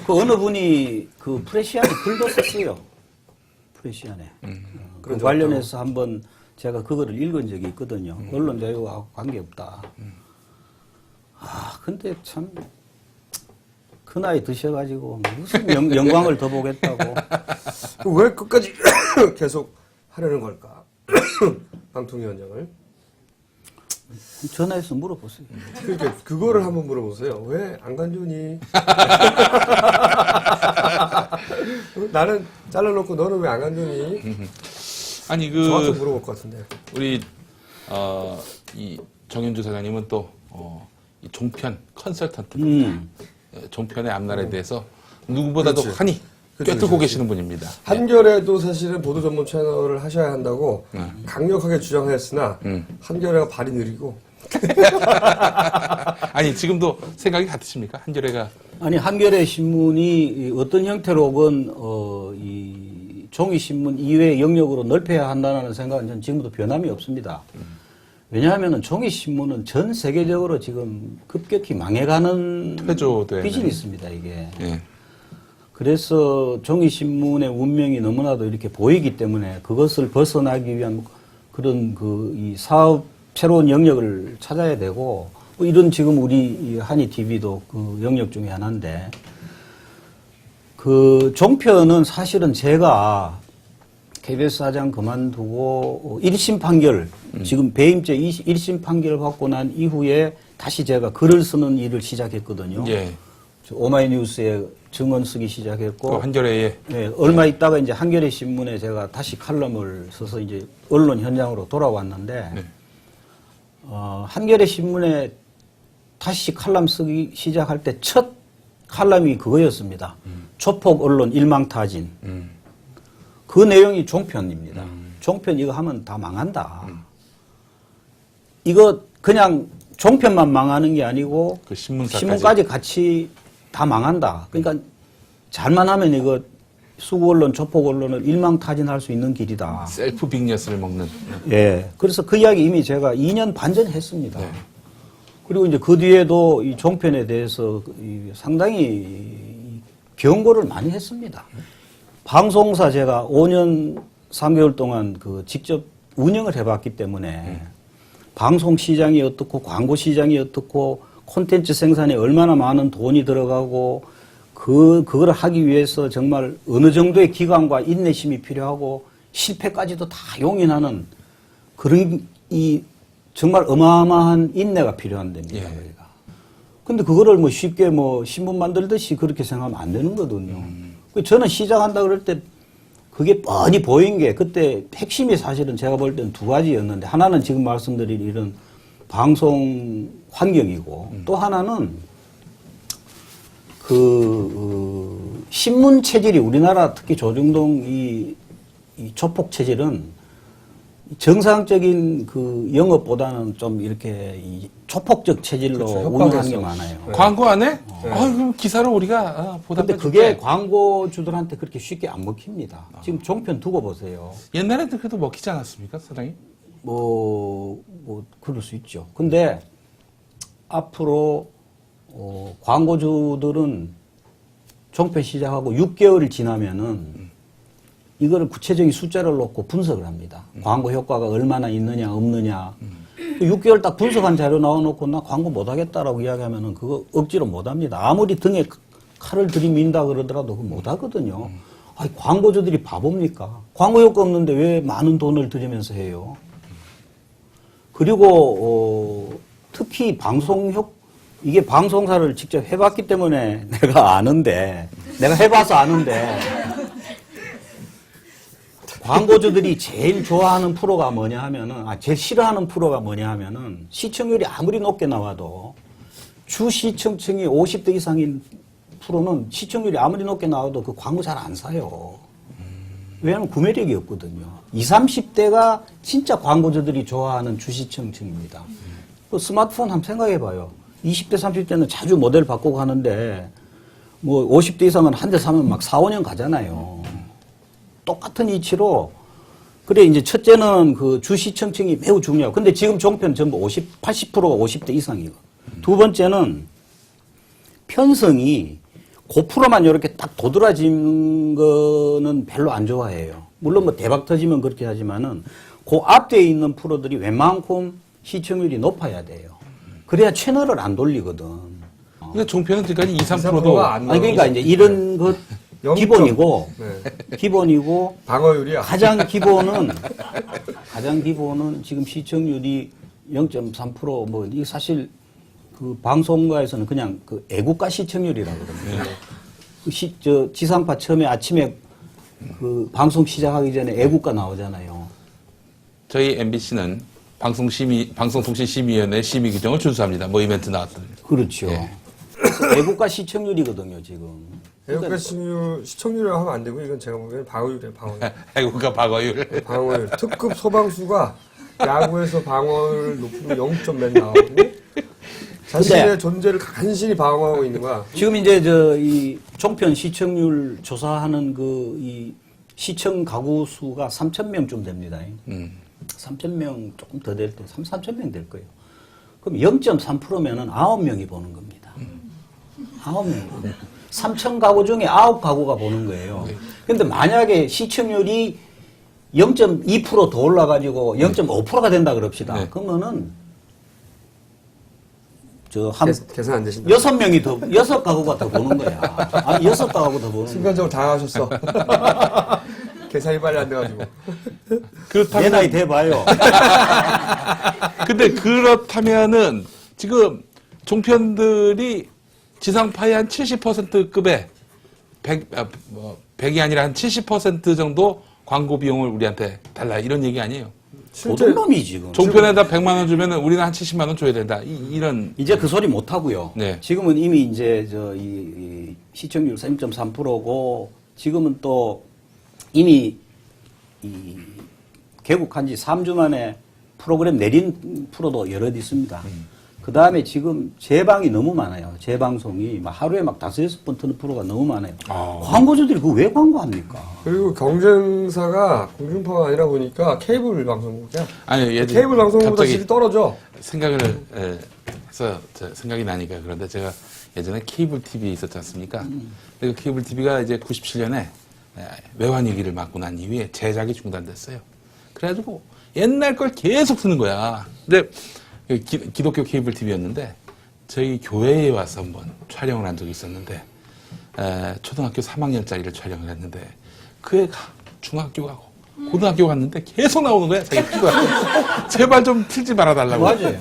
그 어느 분이 그 프레시안에 글도 썼어요. 프레시안에. 그 관련해서 한번 제가 그거를 읽은 적이 있거든요. 언론 자유와 관계없다. 근데 참, 그 나이 드셔가지고 무슨 영광을 더 보겠다고. 왜 끝까지 계속 하려는 걸까? 방통위원장을. 전화해서 물어보세요. 그러니까 그거를 한번 물어보세요. 왜 안 간주니? 나는 잘라놓고 너는 왜 안 간주니? 아니 저한테 물어볼 것 같은데. 우리 이 정현주 사장님은 또 이 종편 컨설턴트입니다. 종편의 앞날에 대해서 누구보다도 그렇지. 환히 꿰뚫고 계시는 분입니다. 한겨레도 사실은 보도 전문 채널을 하셔야 한다고 강력하게 주장했으나 한겨레가 발이 느리고 아니 지금도 생각이 같으십니까? 한겨레가 아니, 한겨레 신문이 어떤 형태로건, 이 종이신문 이외의 영역으로 넓혀야 한다는 생각은 저는 지금도 변함이 없습니다. 왜냐하면 종이신문은 전 세계적으로 지금 급격히 망해가는 회조되는 비즈니스입니다, 이게. 예. 그래서 종이신문의 운명이 너무나도 이렇게 보이기 때문에 그것을 벗어나기 위한 그런 이 사업, 새로운 영역을 찾아야 되고, 뭐 이런 지금 우리 한이 TV도 그 영역 중에 하나인데, 그 종편은 사실은 제가 KBS 사장 그만두고 1심 판결, 지금 배임죄 1심 판결을 받고 난 이후에 다시 제가 글을 쓰는 일을 시작했거든요. 예. 오마이뉴스에 증언 쓰기 시작했고, 또 한겨레에 예, 얼마 있다가 이제 한겨레 신문에 제가 다시 칼럼을 써서 이제 언론 현장으로 돌아왔는데, 네. 한겨레 신문에 다시 칼럼 쓰기 시작할 때 첫 칼럼이 그거였습니다. 조폭 언론 일망타진. 그 내용이 종편입니다. 종편 이거 하면 다 망한다. 이거 그냥 종편만 망하는 게 아니고 그 신문사까지. 신문까지 같이 다 망한다. 그러니까 잘만 하면 이거 수구 언론, 조폭 언론을 일망타진할 수 있는 길이다. 셀프 빅뉴스를 먹는. 예. 그래서 그 이야기 이미 제가 2년 반 전에 했습니다. 네. 그리고 이제 그 뒤에도 이 종편에 대해서 상당히 경고를 많이 했습니다. 방송사 제가 5년 3개월 동안 그 직접 운영을 해봤기 때문에 방송 시장이 어떻고 광고 시장이 어떻고 콘텐츠 생산에 얼마나 많은 돈이 들어가고 그걸 하기 위해서 정말 어느 정도의 기간과 인내심이 필요하고 실패까지도 다 용인하는 그런 정말 어마어마한 인내가 필요한 데입니다. 예. 우리가. 근데 그거를 뭐 쉽게 뭐 신문 만들듯이 그렇게 생각하면 안 되는 거거든요. 저는 시작한다 그럴 때 그게 뻔히 보인 게 그때 핵심이 사실은 제가 볼 때는 두 가지였는데 하나는 지금 말씀드린 이런 방송 환경이고 또 하나는 신문 체질이 우리나라 특히 조중동 이 조폭 체질은 정상적인 그 영업보다는 좀 이렇게 이 조폭적 체질로 그렇죠. 운영하는 게 많아요. 광고 안 해? 그럼 기사를 우리가 근데 보답해 그게 줄게. 광고주들한테 그렇게 쉽게 안 먹힙니다. 지금 종편 두고 보세요. 옛날에도 그래도 먹히지 않았습니까, 사장님? 뭐, 그럴 수 있죠. 근데 앞으로, 광고주들은 종편 시작하고 6개월이 지나면은 이거를 구체적인 숫자를 놓고 분석을 합니다. 광고 효과가 얼마나 있느냐, 없느냐. 6개월 딱 분석한 자료 나와놓고 나 광고 못 하겠다라고 이야기하면은 그거 억지로 못 합니다. 아무리 등에 칼을 들이민다 그러더라도 그거 못 하거든요. 아니, 광고주들이 바보입니까? 광고 효과 없는데 왜 많은 돈을 들이면서 해요? 그리고, 특히 이게 방송사를 직접 해봤기 때문에 내가 해봐서 아는데, 광고주들이 제일 좋아하는 프로가 뭐냐 하면은, 제일 싫어하는 프로가 뭐냐 하면은, 시청률이 아무리 높게 나와도, 주 시청층이 50대 이상인 프로는 시청률이 아무리 높게 나와도 그 광고 잘 안 사요. 왜냐하면 구매력이 없거든요. 20, 30대가 진짜 광고주들이 좋아하는 주시청층입니다. 그 스마트폰 한번 생각해 봐요. 20대, 30대는 자주 모델 바꾸고 하는데 뭐 50대 이상은 한 대 사면 막 4, 5년 가잖아요. 똑같은 이치로 그래 이제 첫째는 그 주시청층이 매우 중요하고 근데 지금 종편 전부 80%가 50대 이상이고 두 번째는 편성이 고프로만 이렇게 딱 도드라지는 거는 별로 안 좋아해요. 물론 뭐 대박 터지면 그렇게 하지만은 그 앞뒤에 있는 프로들이 웬만큼 시청률이 높아야 돼요. 그래야 채널을 안 돌리거든. 근데 종편은 지금까지 2, 3%도 프로가 안 아니 그러니까 이제 이런 것 기본이고 네. 기본이고 방어율이야. 가장 기본은 지금 시청률이 0.3%뭐 이게 사실 그 방송가에서는 그냥 그 애국가 시청률이라고 그러거든요. 저 지상파 처음에 아침에 그 방송 시작하기 전에 애국가 나오잖아요. 저희 MBC는 방송통신심의위원회 심의 규정을 준수합니다. 뭐 이벤트 나왔던. 그렇죠. 예. 그래서 애국가 시청률이거든요, 지금. 애국가 시청률이라고 하면 안 되고 이건 제가 보기에는 방어율이에요. 방어율. 애국가 방어율. 방어율. 특급 소방수가 야구에서 방어율 높으면 0점 맨 나오거든요. 자신의 근데 존재를 간신히 방어하고 있는 거야. 지금 이제 저 이 종편 시청률 조사하는 그 이 시청 가구 수가 3,000명쯤 됩니다. 3,000명 조금 더 될 때, 3,000명 될 거예요. 그럼 0.3%면은 9명이 보는 겁니다. 9명이. 3,000 가구 중에 9가구가 보는 거예요. 근데 만약에 시청률이 0.2% 더 올라가지고 0.5%가 된다 그럽시다. 네. 그러면은 저 한 계산 안 되신다. 6명이 더, 6가구가 더 보는 거야. 아니, 6가구 더 보는 거야. 순간적으로 당하셨어. 계산이 빨리 안 돼가지고. 내 나이 돼봐요. 근데 그렇다면은 지금 종편들이 지상파의 한 70%급의 100이 아니라 한 70% 정도 광고 비용을 우리한테 달라 이런 얘기 아니에요. 도둑놈이 지금. 종편에다 100만 원 주면은 우리는 한 70만 원 줘야 된다. 이런 이제 그 소리 못 하고요. 네. 지금은 이미 이제 이 시청률 3.3%고 지금은 또 이미 이 개국한 지 3주 만에 프로그램 내린 프로도 여럿 있습니다. 그 다음에 지금 재방이 너무 많아요. 재방송이 막 하루에 막 5-6번 트는 프로가 너무 많아요. 광고주들이 그거 왜 광고합니까? 그리고 경쟁사가 공중파가 아니라 보니까 케이블 방송국이야. 아니 케이블 방송보다 갑자기 질이 떨어져. 생각을 해서 생각이 나니까 그런데 제가 예전에 케이블 TV 있었지 않습니까? 그 케이블 TV가 이제 97년에 외환 위기를 맞고 난 이후에 제작이 중단됐어요. 그래가지고 옛날 걸 계속 쓰는 거야. 근데 기독교 케이블 TV였는데 저희 교회에 와서 한번 촬영을 한 적이 있었는데 초등학교 3학년짜리를 촬영을 했는데 그 애가 중학교 가고 고등학교 갔는데 계속 나오는 거야. 자기 피가 제발 좀 틀지 말아달라고. 맞아요.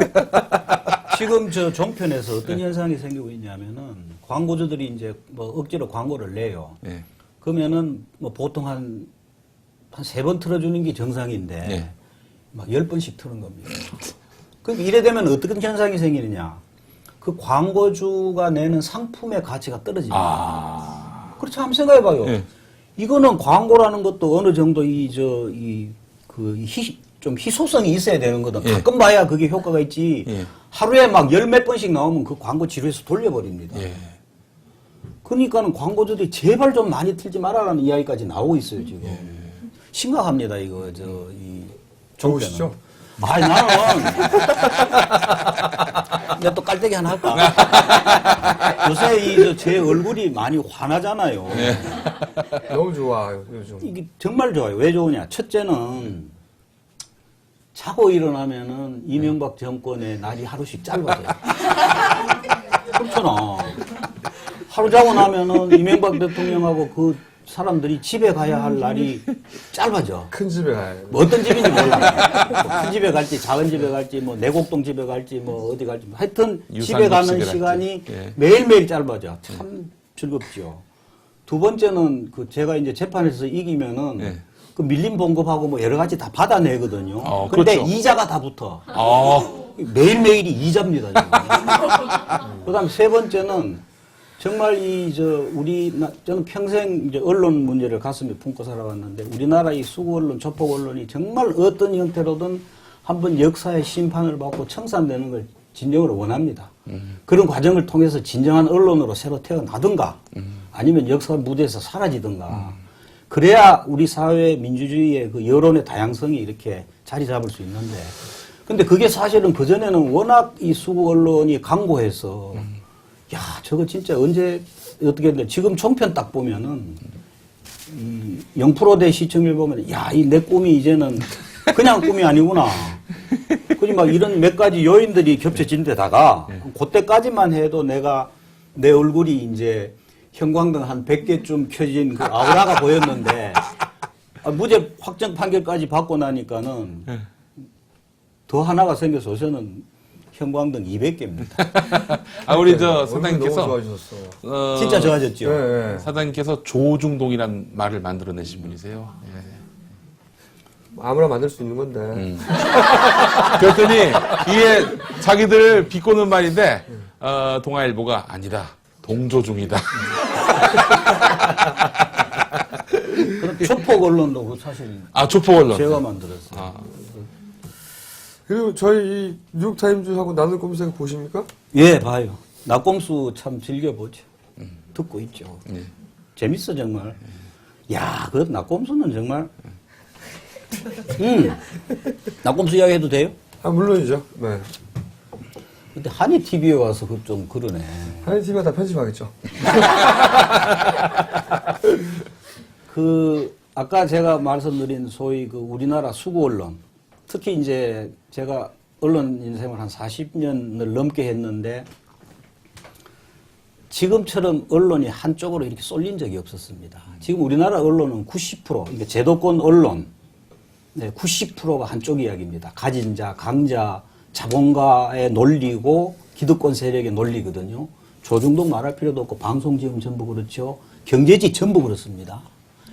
지금 저 종편에서 어떤 현상이 생기고 있냐면은 광고주들이 이제 뭐 억지로 광고를 내요. 네. 그러면은 뭐 보통 한 3번 틀어주는 게 정상인데 네. 막 10번씩 트는 겁니다. 그럼 이래 되면 어떤 현상이 생기느냐. 그 광고주가 내는 상품의 가치가 떨어집니다. 그렇죠. 한번 생각해 봐요. 네. 이거는 광고라는 것도 어느 정도 좀 희소성이 있어야 되는 거든. 예. 가끔 봐야 그게 효과가 있지. 예. 하루에 막 10몇 번씩 나오면 그 광고 지루해서 돌려버립니다. 예. 그러니까는 광고주들이 제발 좀 많이 틀지 말아라는 이야기까지 나오고 있어요, 지금. 심각합니다, 이거, 좋으시죠? 아니, 나는. 내가 또 깔때기 하나 할까? 요새 제 얼굴이 많이 환하잖아요. 너무 좋아, 요즘. 이게 정말 좋아요. 왜 좋으냐? 첫째는 자고 일어나면은 이명박 정권의 날이 하루씩 짧아져요. 그렇잖아. 하루 자고 나면은 이명박 대통령하고 그 사람들이 집에 가야 할 날이 짧아져. 큰 집에 가야 돼. 뭐 어떤 집인지 몰라. 뭐큰 집에 갈지, 작은 집에 갈지, 뭐 내곡동 집에 갈지, 뭐 어디 갈지. 하여튼 집에 가는 집에 시간이 갈지. 예. 매일매일 짧아져. 참 즐겁죠. 두 번째는 제가 이제 재판에서 이기면은 예. 그 밀림 봉급하고 뭐 여러 가지 다 받아내거든요. 근데 그렇죠. 이자가 다 붙어. 매일매일이 이자입니다, 지금. 그 다음에 세 번째는 정말 저는 평생 이제 언론 문제를 가슴에 품고 살아왔는데 우리나라 이 수구 언론, 조폭 언론이 정말 어떤 형태로든 한번 역사의 심판을 받고 청산되는 걸 진정을 원합니다. 그런 과정을 통해서 진정한 언론으로 새로 태어나든가 아니면 역사 무대에서 사라지든가 그래야 우리 사회 민주주의의 그 여론의 다양성이 이렇게 자리 잡을 수 있는데 근데 그게 사실은 그전에는 워낙 이 수구 언론이 강고해서 야 저거 진짜 언제 어떻게 했는데 지금 종편 딱 보면은 이 0%대 시청률 보면 야 이 내 꿈이 이제는 그냥 꿈이 아니구나. 그지 막 이런 몇 가지 요인들이 겹쳐진 데다가 그때까지만 해도 내가 내 얼굴이 이제 형광등 한 100개쯤 켜진 그 아우라가 보였는데 무죄 확정 판결까지 받고 나니까는 더 하나가 생겨서 저는 형광등 200개입니다. 우리 저 얼굴이 사장님께서 너무 좋아지셨어. 진짜 좋아졌죠. 네. 사장님께서 조중동이란 말을 만들어내신 분이세요. 예. 아무나 만들 수 있는 건데. 그랬더니 이게 자기들 비꼬는 말인데 동아일보가 아니다. 동조중이다. 그럼 조폭 언론도 사실 조폭 언론. 제가 만들었어요. 그리고 저희 이 뉴욕타임즈하고 나는 꼼수색 보십니까? 예, 봐요. 낙곰수 참 즐겨보죠. 듣고 있죠. 예. 재밌어, 정말. 야, 그 낙곰수는 정말. 낙곰수 이야기 해도 돼요? 물론이죠. 네. 근데 한이 TV에 와서 그 좀 그러네. 한인 TV가 다 편집하겠죠. 아까 제가 말씀드린 소위 그 우리나라 수구 언론. 특히 이제 제가 언론 인생을 한 40년을 넘게 했는데 지금처럼 언론이 한쪽으로 이렇게 쏠린 적이 없었습니다. 지금 우리나라 언론은 90%, 이게 제도권 언론, 90%가 한쪽 이야기입니다. 가진 자, 강자, 자본가의 논리고 기득권 세력의 논리거든요. 조중동 말할 필요도 없고 방송지음 전부 그렇죠. 경제지 전부 그렇습니다.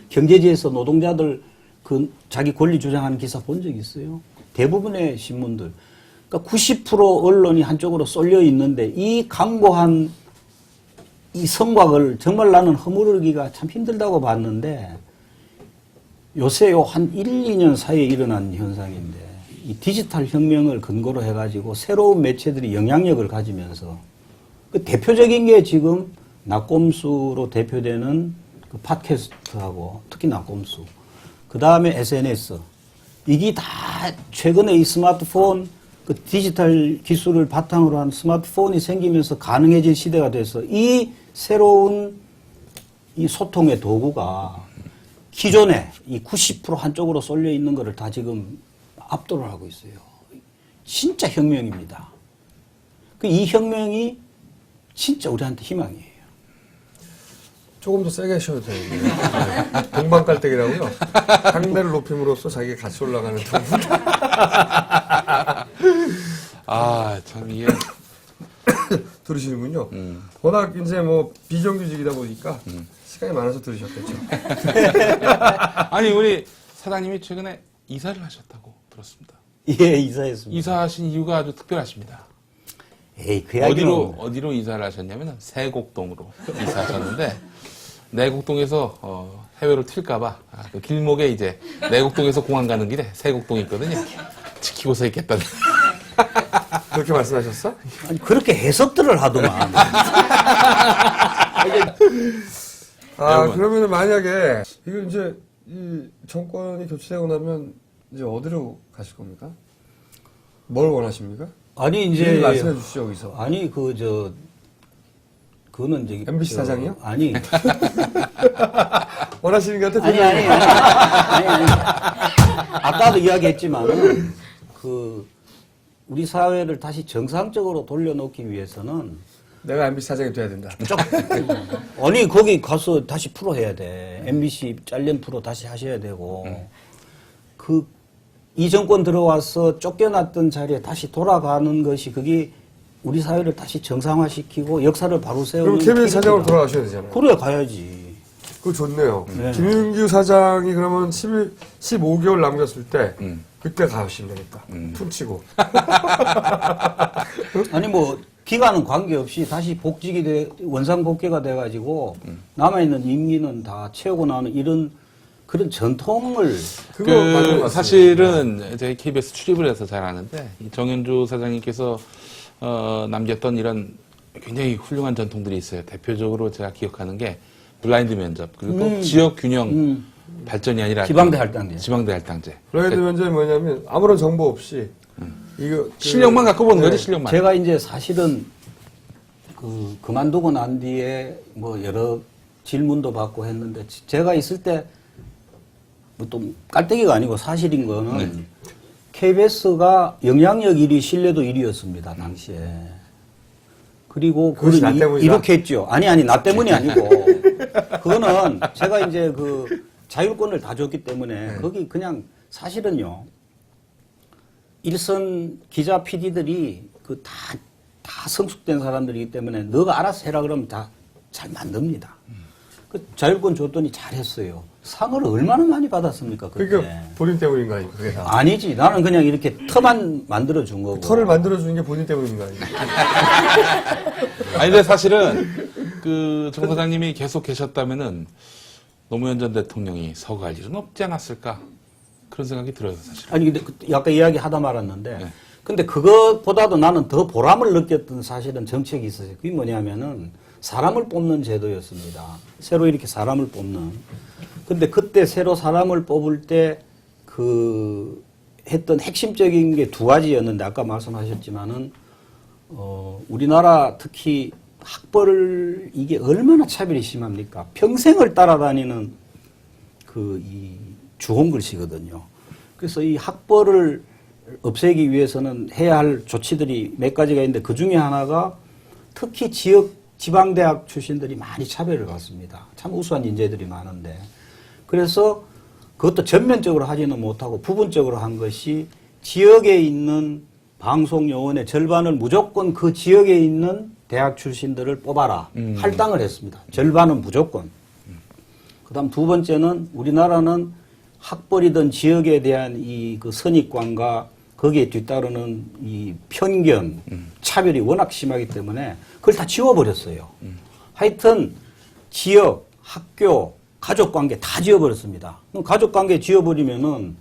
경제지에서 노동자들 그 자기 권리 주장하는 기사 본 적 있어요? 대부분의 신문들. 그러니까 90% 언론이 한쪽으로 쏠려 있는데 이 강고한 이 성곽을 정말 나는 허무르기가 참 힘들다고 봤는데 요새 한 1, 2년 사이에 일어난 현상인데 이 디지털 혁명을 근거로 해가지고 새로운 매체들이 영향력을 가지면서 그 대표적인 게 지금 낙곰수로 대표되는 그 팟캐스트하고 특히 낙곰수 그 다음에 SNS 이게 다 최근에 이 스마트폰 그 디지털 기술을 바탕으로 한 스마트폰이 생기면서 가능해진 시대가 돼서 이 새로운 이 소통의 도구가 기존에 이 90% 한쪽으로 쏠려 있는 거를 다 지금 압도를 하고 있어요. 진짜 혁명입니다. 이 혁명이 진짜 우리한테 희망이에요. 조금 더 세게 하셔도 돼요. 동방깔대기라고요. 상대를 높임으로써 자기가 같이 올라가는 동부. 참 이게 들으시는군요. 워낙 이제 뭐 비정규직이다 보니까 시간이 많아서 들으셨겠죠. 아니 우리 사장님이 최근에 이사를 하셨다고 들었습니다. 예, 이사했습니다. 이사하신 이유가 아주 특별하십니다. 에이, 그 이야기는 어디로 이사를 하셨냐면 세곡동으로 이사하셨는데 내곡동에서 해외로 튈까봐 그 길목에 이제 내곡동에서 공항 가는 길에 세곡동이 있거든요. 지키고서 있겠다는. 그렇게 말씀하셨어? 아니, 그렇게 해석들을 하더만. 그러면 만약에 이거 이제 이 정권이 교체되고 나면 이제 어디로 가실 겁니까? 뭘 원하십니까? 아니 이제 말씀해 주시죠 여기서. 아니 그거는 이제 MBC 사장이요? 아니 원하시는 것 같아. 아니. 아까도 이야기했지만은 그 우리 사회를 다시 정상적으로 돌려놓기 위해서는 내가 MBC 사장이 돼야 된다. 아니 거기 가서 다시 프로 해야 돼. MBC 잘린 프로 다시 하셔야 되고 이 정권 들어와서 쫓겨났던 자리에 다시 돌아가는 것이 그게 우리 사회를 다시 정상화시키고 역사를 바로 세우는. 그럼 KBS 사장으로 돌아가셔야 되잖아요. 그래 가야지. 그거 좋네요. 네. 김윤규 사장이 그러면 15개월 남겼을 때 그때 가시면 되겠다. 퉁치고. 아니 뭐 기간은 관계없이 다시 복직이 원상 복귀가 돼가지고 남아있는 임기는 다 채우고 나는 이런 그런 전통을 그거 맞는 것 같습니다. 사실은 저희 KBS 출입을 해서 잘 아는데 이 정현주 사장님께서 남겼던 이런 굉장히 훌륭한 전통들이 있어요. 대표적으로 제가 기억하는 게 블라인드 면접 그리고 또 지역 균형 발전이 아니라 지방대 할당제. 지방대 할당제. 블라인드 면접이 뭐냐면 아무런 정보 없이 이거 실력만 갖고 보는 네. 거지 실력만. 제가 이제 사실은 그만두고 난 뒤에 뭐 여러 질문도 받고 했는데 제가 있을 때 뭐 또 깔때기가 아니고 사실인 거는 KBS가 영향력 1위, 신뢰도 1위였습니다 당시에. 그리고 그것이 나 그걸 때문이다? 이렇게 했죠. 아니 나 때문이 아니고 그거는 제가 이제 그 자율권을 다 줬기 때문에 거기 그냥 사실은요. 일선 기자 PD들이 그 다 성숙된 사람들이기 때문에 너가 알아서 해라 그러면 다 잘 만듭니다. 그 자율권 줬더니 잘했어요. 상을 얼마나 많이 받았습니까? 그때. 그러니까 본인 때문인 거 아닙니까? 그게. 아니지. 나는 그냥 이렇게 터만 만들어 준 거고. 털을 만들어주는 게 본인 때문인 거 아닙니까? 아니 근데 사실은 그 정 사장님이 계속 계셨다면은 노무현 전 대통령이 서거할 일은 없지 않았을까 그런 생각이 들어요 사실. 아니 근데 아까 이야기 하다 말았는데 네. 근데 그것보다도 나는 더 보람을 느꼈던 사실은 정책이 있었어요. 그게 뭐냐면은 사람을 뽑는 제도였습니다. 새로 이렇게 사람을 뽑는. 근데 그때 새로 사람을 뽑을 때 그 했던 핵심적인 게 두 가지였는데 아까 말씀하셨지만은 우리나라 특히 학벌을 이게 얼마나 차별이 심합니까? 평생을 따라다니는 그 이 주홍글씨거든요. 그래서 이 학벌을 없애기 위해서는 해야 할 조치들이 몇 가지가 있는데 그 중에 하나가 특히 지방대학 출신들이 많이 차별을 받습니다. 참 우수한 인재들이 많은데. 그래서 그것도 전면적으로 하지는 못하고 부분적으로 한 것이 지역에 있는 방송 요원의 절반을 무조건 그 지역에 있는 대학 출신들을 뽑아라. 할당을 했습니다. 절반은 무조건. 그다음 두 번째는 우리나라는 학벌이든 지역에 대한 이 그 선입관과 거기에 뒤따르는 이 편견, 차별이 워낙 심하기 때문에 그걸 다 지워버렸어요. 하여튼 지역, 학교, 가족관계 다 지워버렸습니다. 그럼 가족관계 지워버리면은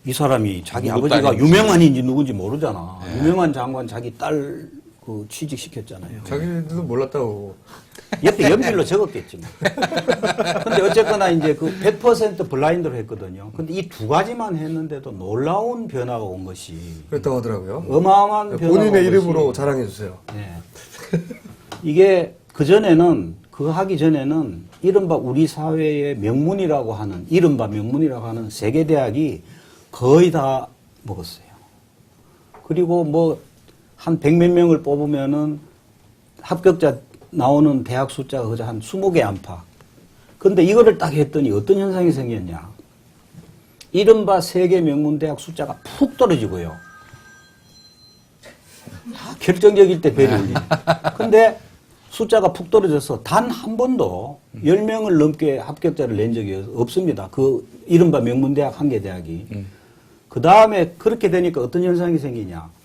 이 사람이 자기 누구 아버지가 딸인지. 유명한인지 누군지 모르잖아. 유명한 장관 자기 딸 그 취직시켰잖아요. 자기들도 몰랐다고. 옆에 연필로 적었겠지 뭐. 근데 어쨌거나 이제 그 100% 블라인드로 했거든요. 근데 이 두 가지만 했는데도 놀라운 변화가 온 것이 그랬다고 하더라고요. 어마어마한 변화가 온 본인의 이름으로 것이 자랑해 주세요. 네. 이게 그전에는 그거 하기 전에는 이른바 우리 사회의 명문이라고 하는 이른바 명문이라고 하는 세계 대학이 거의 다 먹었어요. 그리고 뭐 한 100몇 명을 뽑으면은 합격자 나오는 대학 숫자가 그저 한 20개 안팎. 근데 이거를 딱 했더니 어떤 현상이 생겼냐. 이른바 세계 명문대학 숫자가 푹 떨어지고요. 결정적일 때 배려니. 근데 숫자가 푹 떨어져서 단 한 번도 10명을 넘게 합격자를 낸 적이 없습니다. 그 이른바 명문대학 한 개 대학이. 그 다음에 그렇게 되니까 어떤 현상이 생기냐.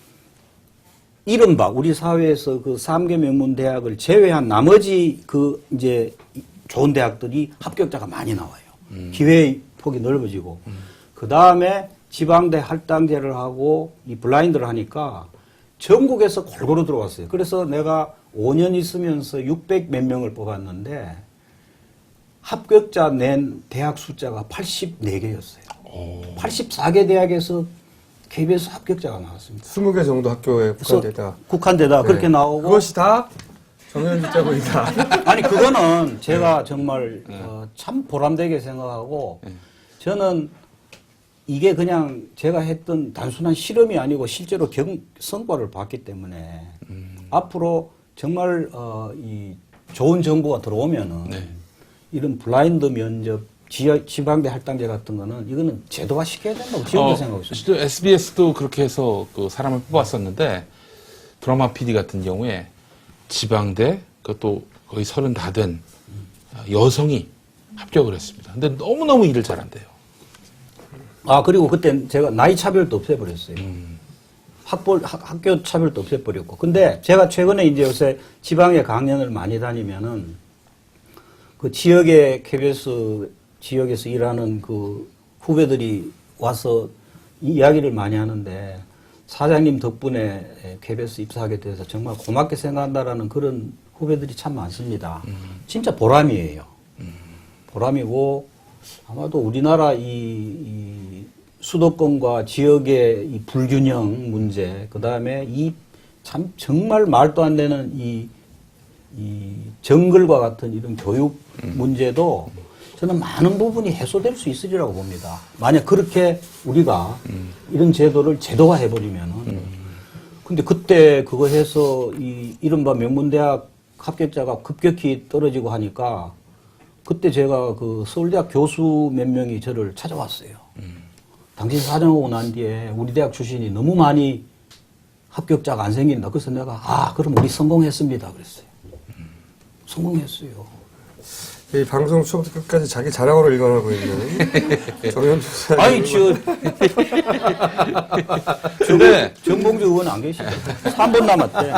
이른바 우리 사회에서 그 3개 명문대학을 제외한 나머지 그 이제 좋은 대학들이 합격자가 많이 나와요. 기회의 폭이 넓어지고. 그 다음에 지방대 할당제를 하고 이 블라인드를 하니까 전국에서 골고루 들어왔어요. 그래서 내가 5년 있으면서 600 몇 명을 뽑았는데 합격자 낸 대학 숫자가 84개였어요. 84개 대학에서 KBS 합격자가 나왔습니다. 20개 정도 학교에 국한되다. 국한되다 그렇게 나오고 그것이 다 정현주 자본이다. 아니 그거는 제가 정말 참 보람되게 생각하고 저는 이게 그냥 제가 했던 단순한 실험이 아니고 실제로 성과를 봤기 때문에 앞으로 정말 이 좋은 정부가 들어오면은 이런 블라인드 면접, 지방대 할당제 같은 거는 이거는 제도화 시켜야 된다고 지금도 생각하고 있습니다. 실제 SBS도 그렇게 해서 그 사람을 뽑았었는데 드라마 PD 같은 경우에 지방대 그것도 거의 30 다 된 여성이 합격을 했습니다. 근데 너무너무 일을 잘한대요. 아, 그리고 그때 제가 나이 차별도 없애버렸어요. 학교 차별도 없애버렸고. 근데 제가 최근에 이제 요새 지방에 강연을 많이 다니면은 그 지역의 KBS 지역에서 일하는 그 후배들이 와서 이야기를 많이 하는데 사장님 덕분에 KBS 입사하게 돼서 정말 고맙게 생각한다라는 그런 후배들이 참 많습니다. 진짜 보람이에요. 보람이고 아마도 우리나라 이 수도권과 지역의 이 불균형 문제, 그 다음에 이 참 정말 말도 안 되는 이 정글과 같은 이런 교육 문제도 저는 많은 부분이 해소될 수 있으리라고 봅니다. 만약 그렇게 우리가 이런 제도를 제도화해버리면은. 근데 그때 그거 해서 이 이른바 명문대학 합격자가 급격히 떨어지고 하니까 그때 제가 그 서울대학 교수 몇 명이 저를 찾아왔어요. 당신 사장하고 난 뒤에 우리 대학 출신이 너무 많이 합격자가 안 생긴다. 그래서 내가 그럼 우리 성공했습니다. 그랬어요. 성공했어요. 이 방송 처음부터 끝까지 자기 자랑으로 일관하고 있는 정현주 사장님. 아니, 근데 정봉주 의원 안 계시죠? 3번 남았대.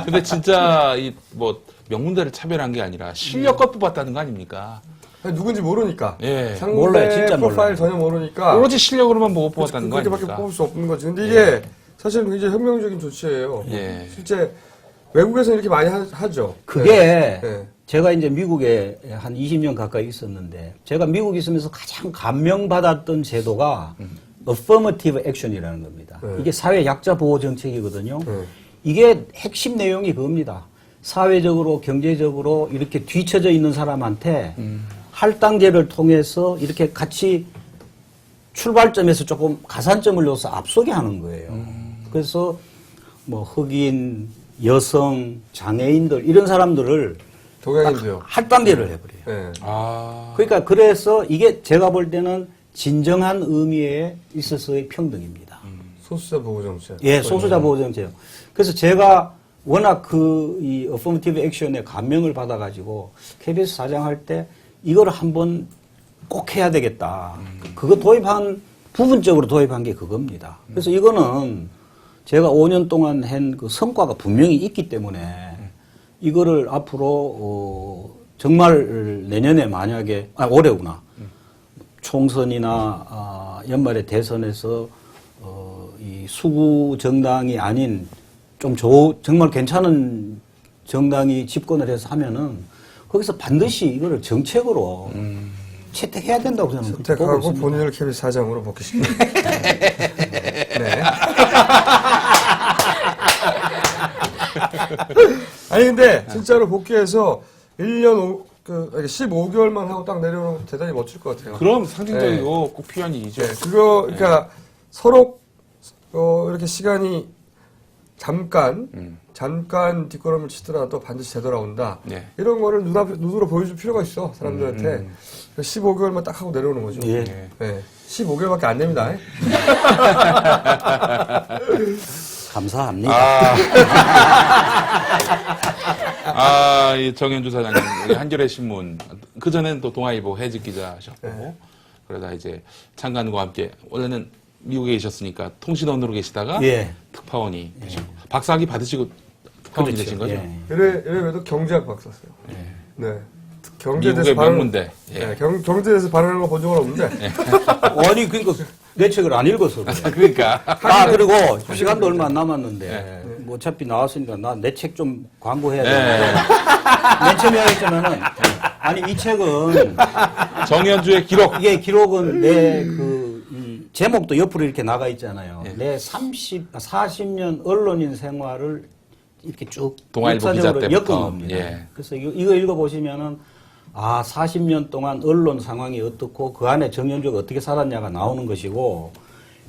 근데 진짜 이 뭐 명문대를 차별한 게 아니라 실력껏 뽑았다는 거 아닙니까? 아니, 누군지 모르니까. 예. 상대 몰라요, 진짜 프로파일 몰라요. 전혀 모르니까. 오로지 실력으로만 보고 뽑았다는 거 그렇게밖에 아닙니까? 뽑을 수 없는 거지. 근데 이게 사실은 굉장히 혁명적인 조치예요. 예. 실제 외국에서 이렇게 많이 하죠. 그게 네. 제가 이제 미국에 한 20년 가까이 있었는데 제가 미국 있으면서 가장 감명받았던 제도가 affirmative action이라는 겁니다. 네. 이게 사회 약자 보호 정책이거든요. 네. 이게 핵심 내용이 그겁니다. 사회적으로 경제적으로 이렇게 뒤처져 있는 사람한테 할당제를 통해서 이렇게 같이 출발점에서 조금 가산점을 넣어서 앞서게 하는 거예요. 그래서 뭐 흑인, 여성, 장애인들 이런 사람들을 동양인도요. 할당제를 해버려요. 네. 그러니까 그래서 이게 제가 볼 때는 진정한 의미에 있어서의 평등입니다. 소수자 보호 정책. 예, 소수자 보호 정책. 그래서 제가 워낙 이 어포머티브 액션에 감명을 받아가지고 KBS 사장할 때 이걸 한번 꼭 해야 되겠다. 그거 부분적으로 도입한 게 그겁니다. 그래서 이거는 제가 5년 동안 한 그 성과가 분명히 있기 때문에 이거를 앞으로 정말 내년에 만약에 올해구나 총선이나 연말에 대선에서 이 수구 정당이 아닌 좀 정말 괜찮은 정당이 집권을 해서 하면은 거기서 반드시 이거를 정책으로 채택해야 된다고 저는 보고 채택하고 있습니다. 본인을 KBS 사장으로 복귀시키는. 네. 아니 근데 진짜로 복귀해서 1년 15개월만 하고 딱 내려오는 것도 대단히 멋질 것 같아요. 그럼 상징적이고 네. 꼭 필요한 일이죠. 네, 그러니까 서로 이렇게 시간이 잠깐 뒷걸음을 치더라도 반드시 되돌아온다. 네. 이런 거를 눈으로 보여줄 필요가 있어 사람들한테. 15개월만 딱 하고 내려오는 거죠. 예. 네. 15개월밖에 안 됩니다. 감사합니다. 이 정현주 사장님, 우리 한겨레 신문, 그전엔 또 동아일보 해직 기자하셨고, 그러다 이제 창간과 함께, 원래는 미국에 계셨으니까 통신원으로 계시다가 예. 특파원이 되셨고, 박사학위 받으시고 특파원이 그렇죠. 되신 거죠? 예. 이래봬도 경제학 박사였어요. 네. 미국의 명문대. 예. 네, 경제에서 발언하는 거 본 적은 없는데. 아니 그러니까 내 책을 안 읽어서 그래. 그러니까. 그리고 시간도 얼마 안 남았는데 뭐 어차피 나왔으니까 나 내 책 좀 광고해야 되는데 맨 처음에 했지만은 아니 이 책은 정현주의 기록. 이게 기록은 내 이 제목도 옆으로 이렇게 나가 있잖아요. 내 40년 언론인 생활을 이렇게 쭉 동아일보 기자 역사적으로 때부터. 엮은 겁니다. 예. 그래서 이거 읽어보시면은 40년 동안 언론 상황이 어떻고 그 안에 정현주가 어떻게 살았냐가 나오는 것이고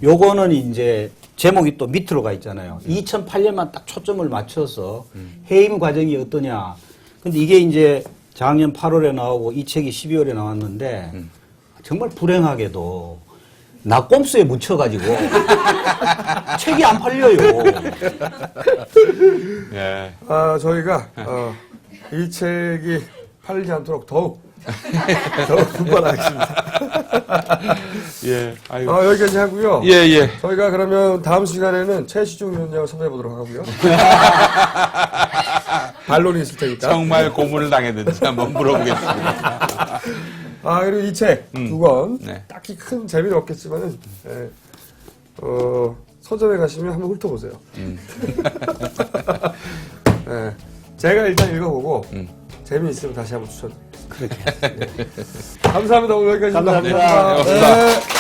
요거는 이제 제목이 또 밑으로 가 있잖아요. 2008년만 딱 초점을 맞춰서 해임 과정이 어떠냐. 근데 이게 이제 작년 8월에 나오고 이 책이 12월에 나왔는데 정말 불행하게도 낙곰수에 묻혀가지고 책이 안 팔려요. 예. 저희가 이 책이 팔리지 않도록 더욱 분발하겠습니다. 예. 아이고. 여기까지 하고요. 예, 예. 저희가 그러면 다음 시간에는 최시중 위원장을 섭외해 보도록 하고요. 반론이 있을 테니까. 정말 고문을 당했는지 한번 물어보겠습니다. 그리고 이 책 두 권. 네. 딱히 큰 재미는 없겠지만은, 서점에 가시면 한번 훑어보세요. 네, 제가 일단 읽어보고 재미있으면 다시 한번 추천드리겠습니다. 그렇게. 감사합니다. 오늘 여기까지입니다. 감사합니다. 네, 고맙습니다. 네.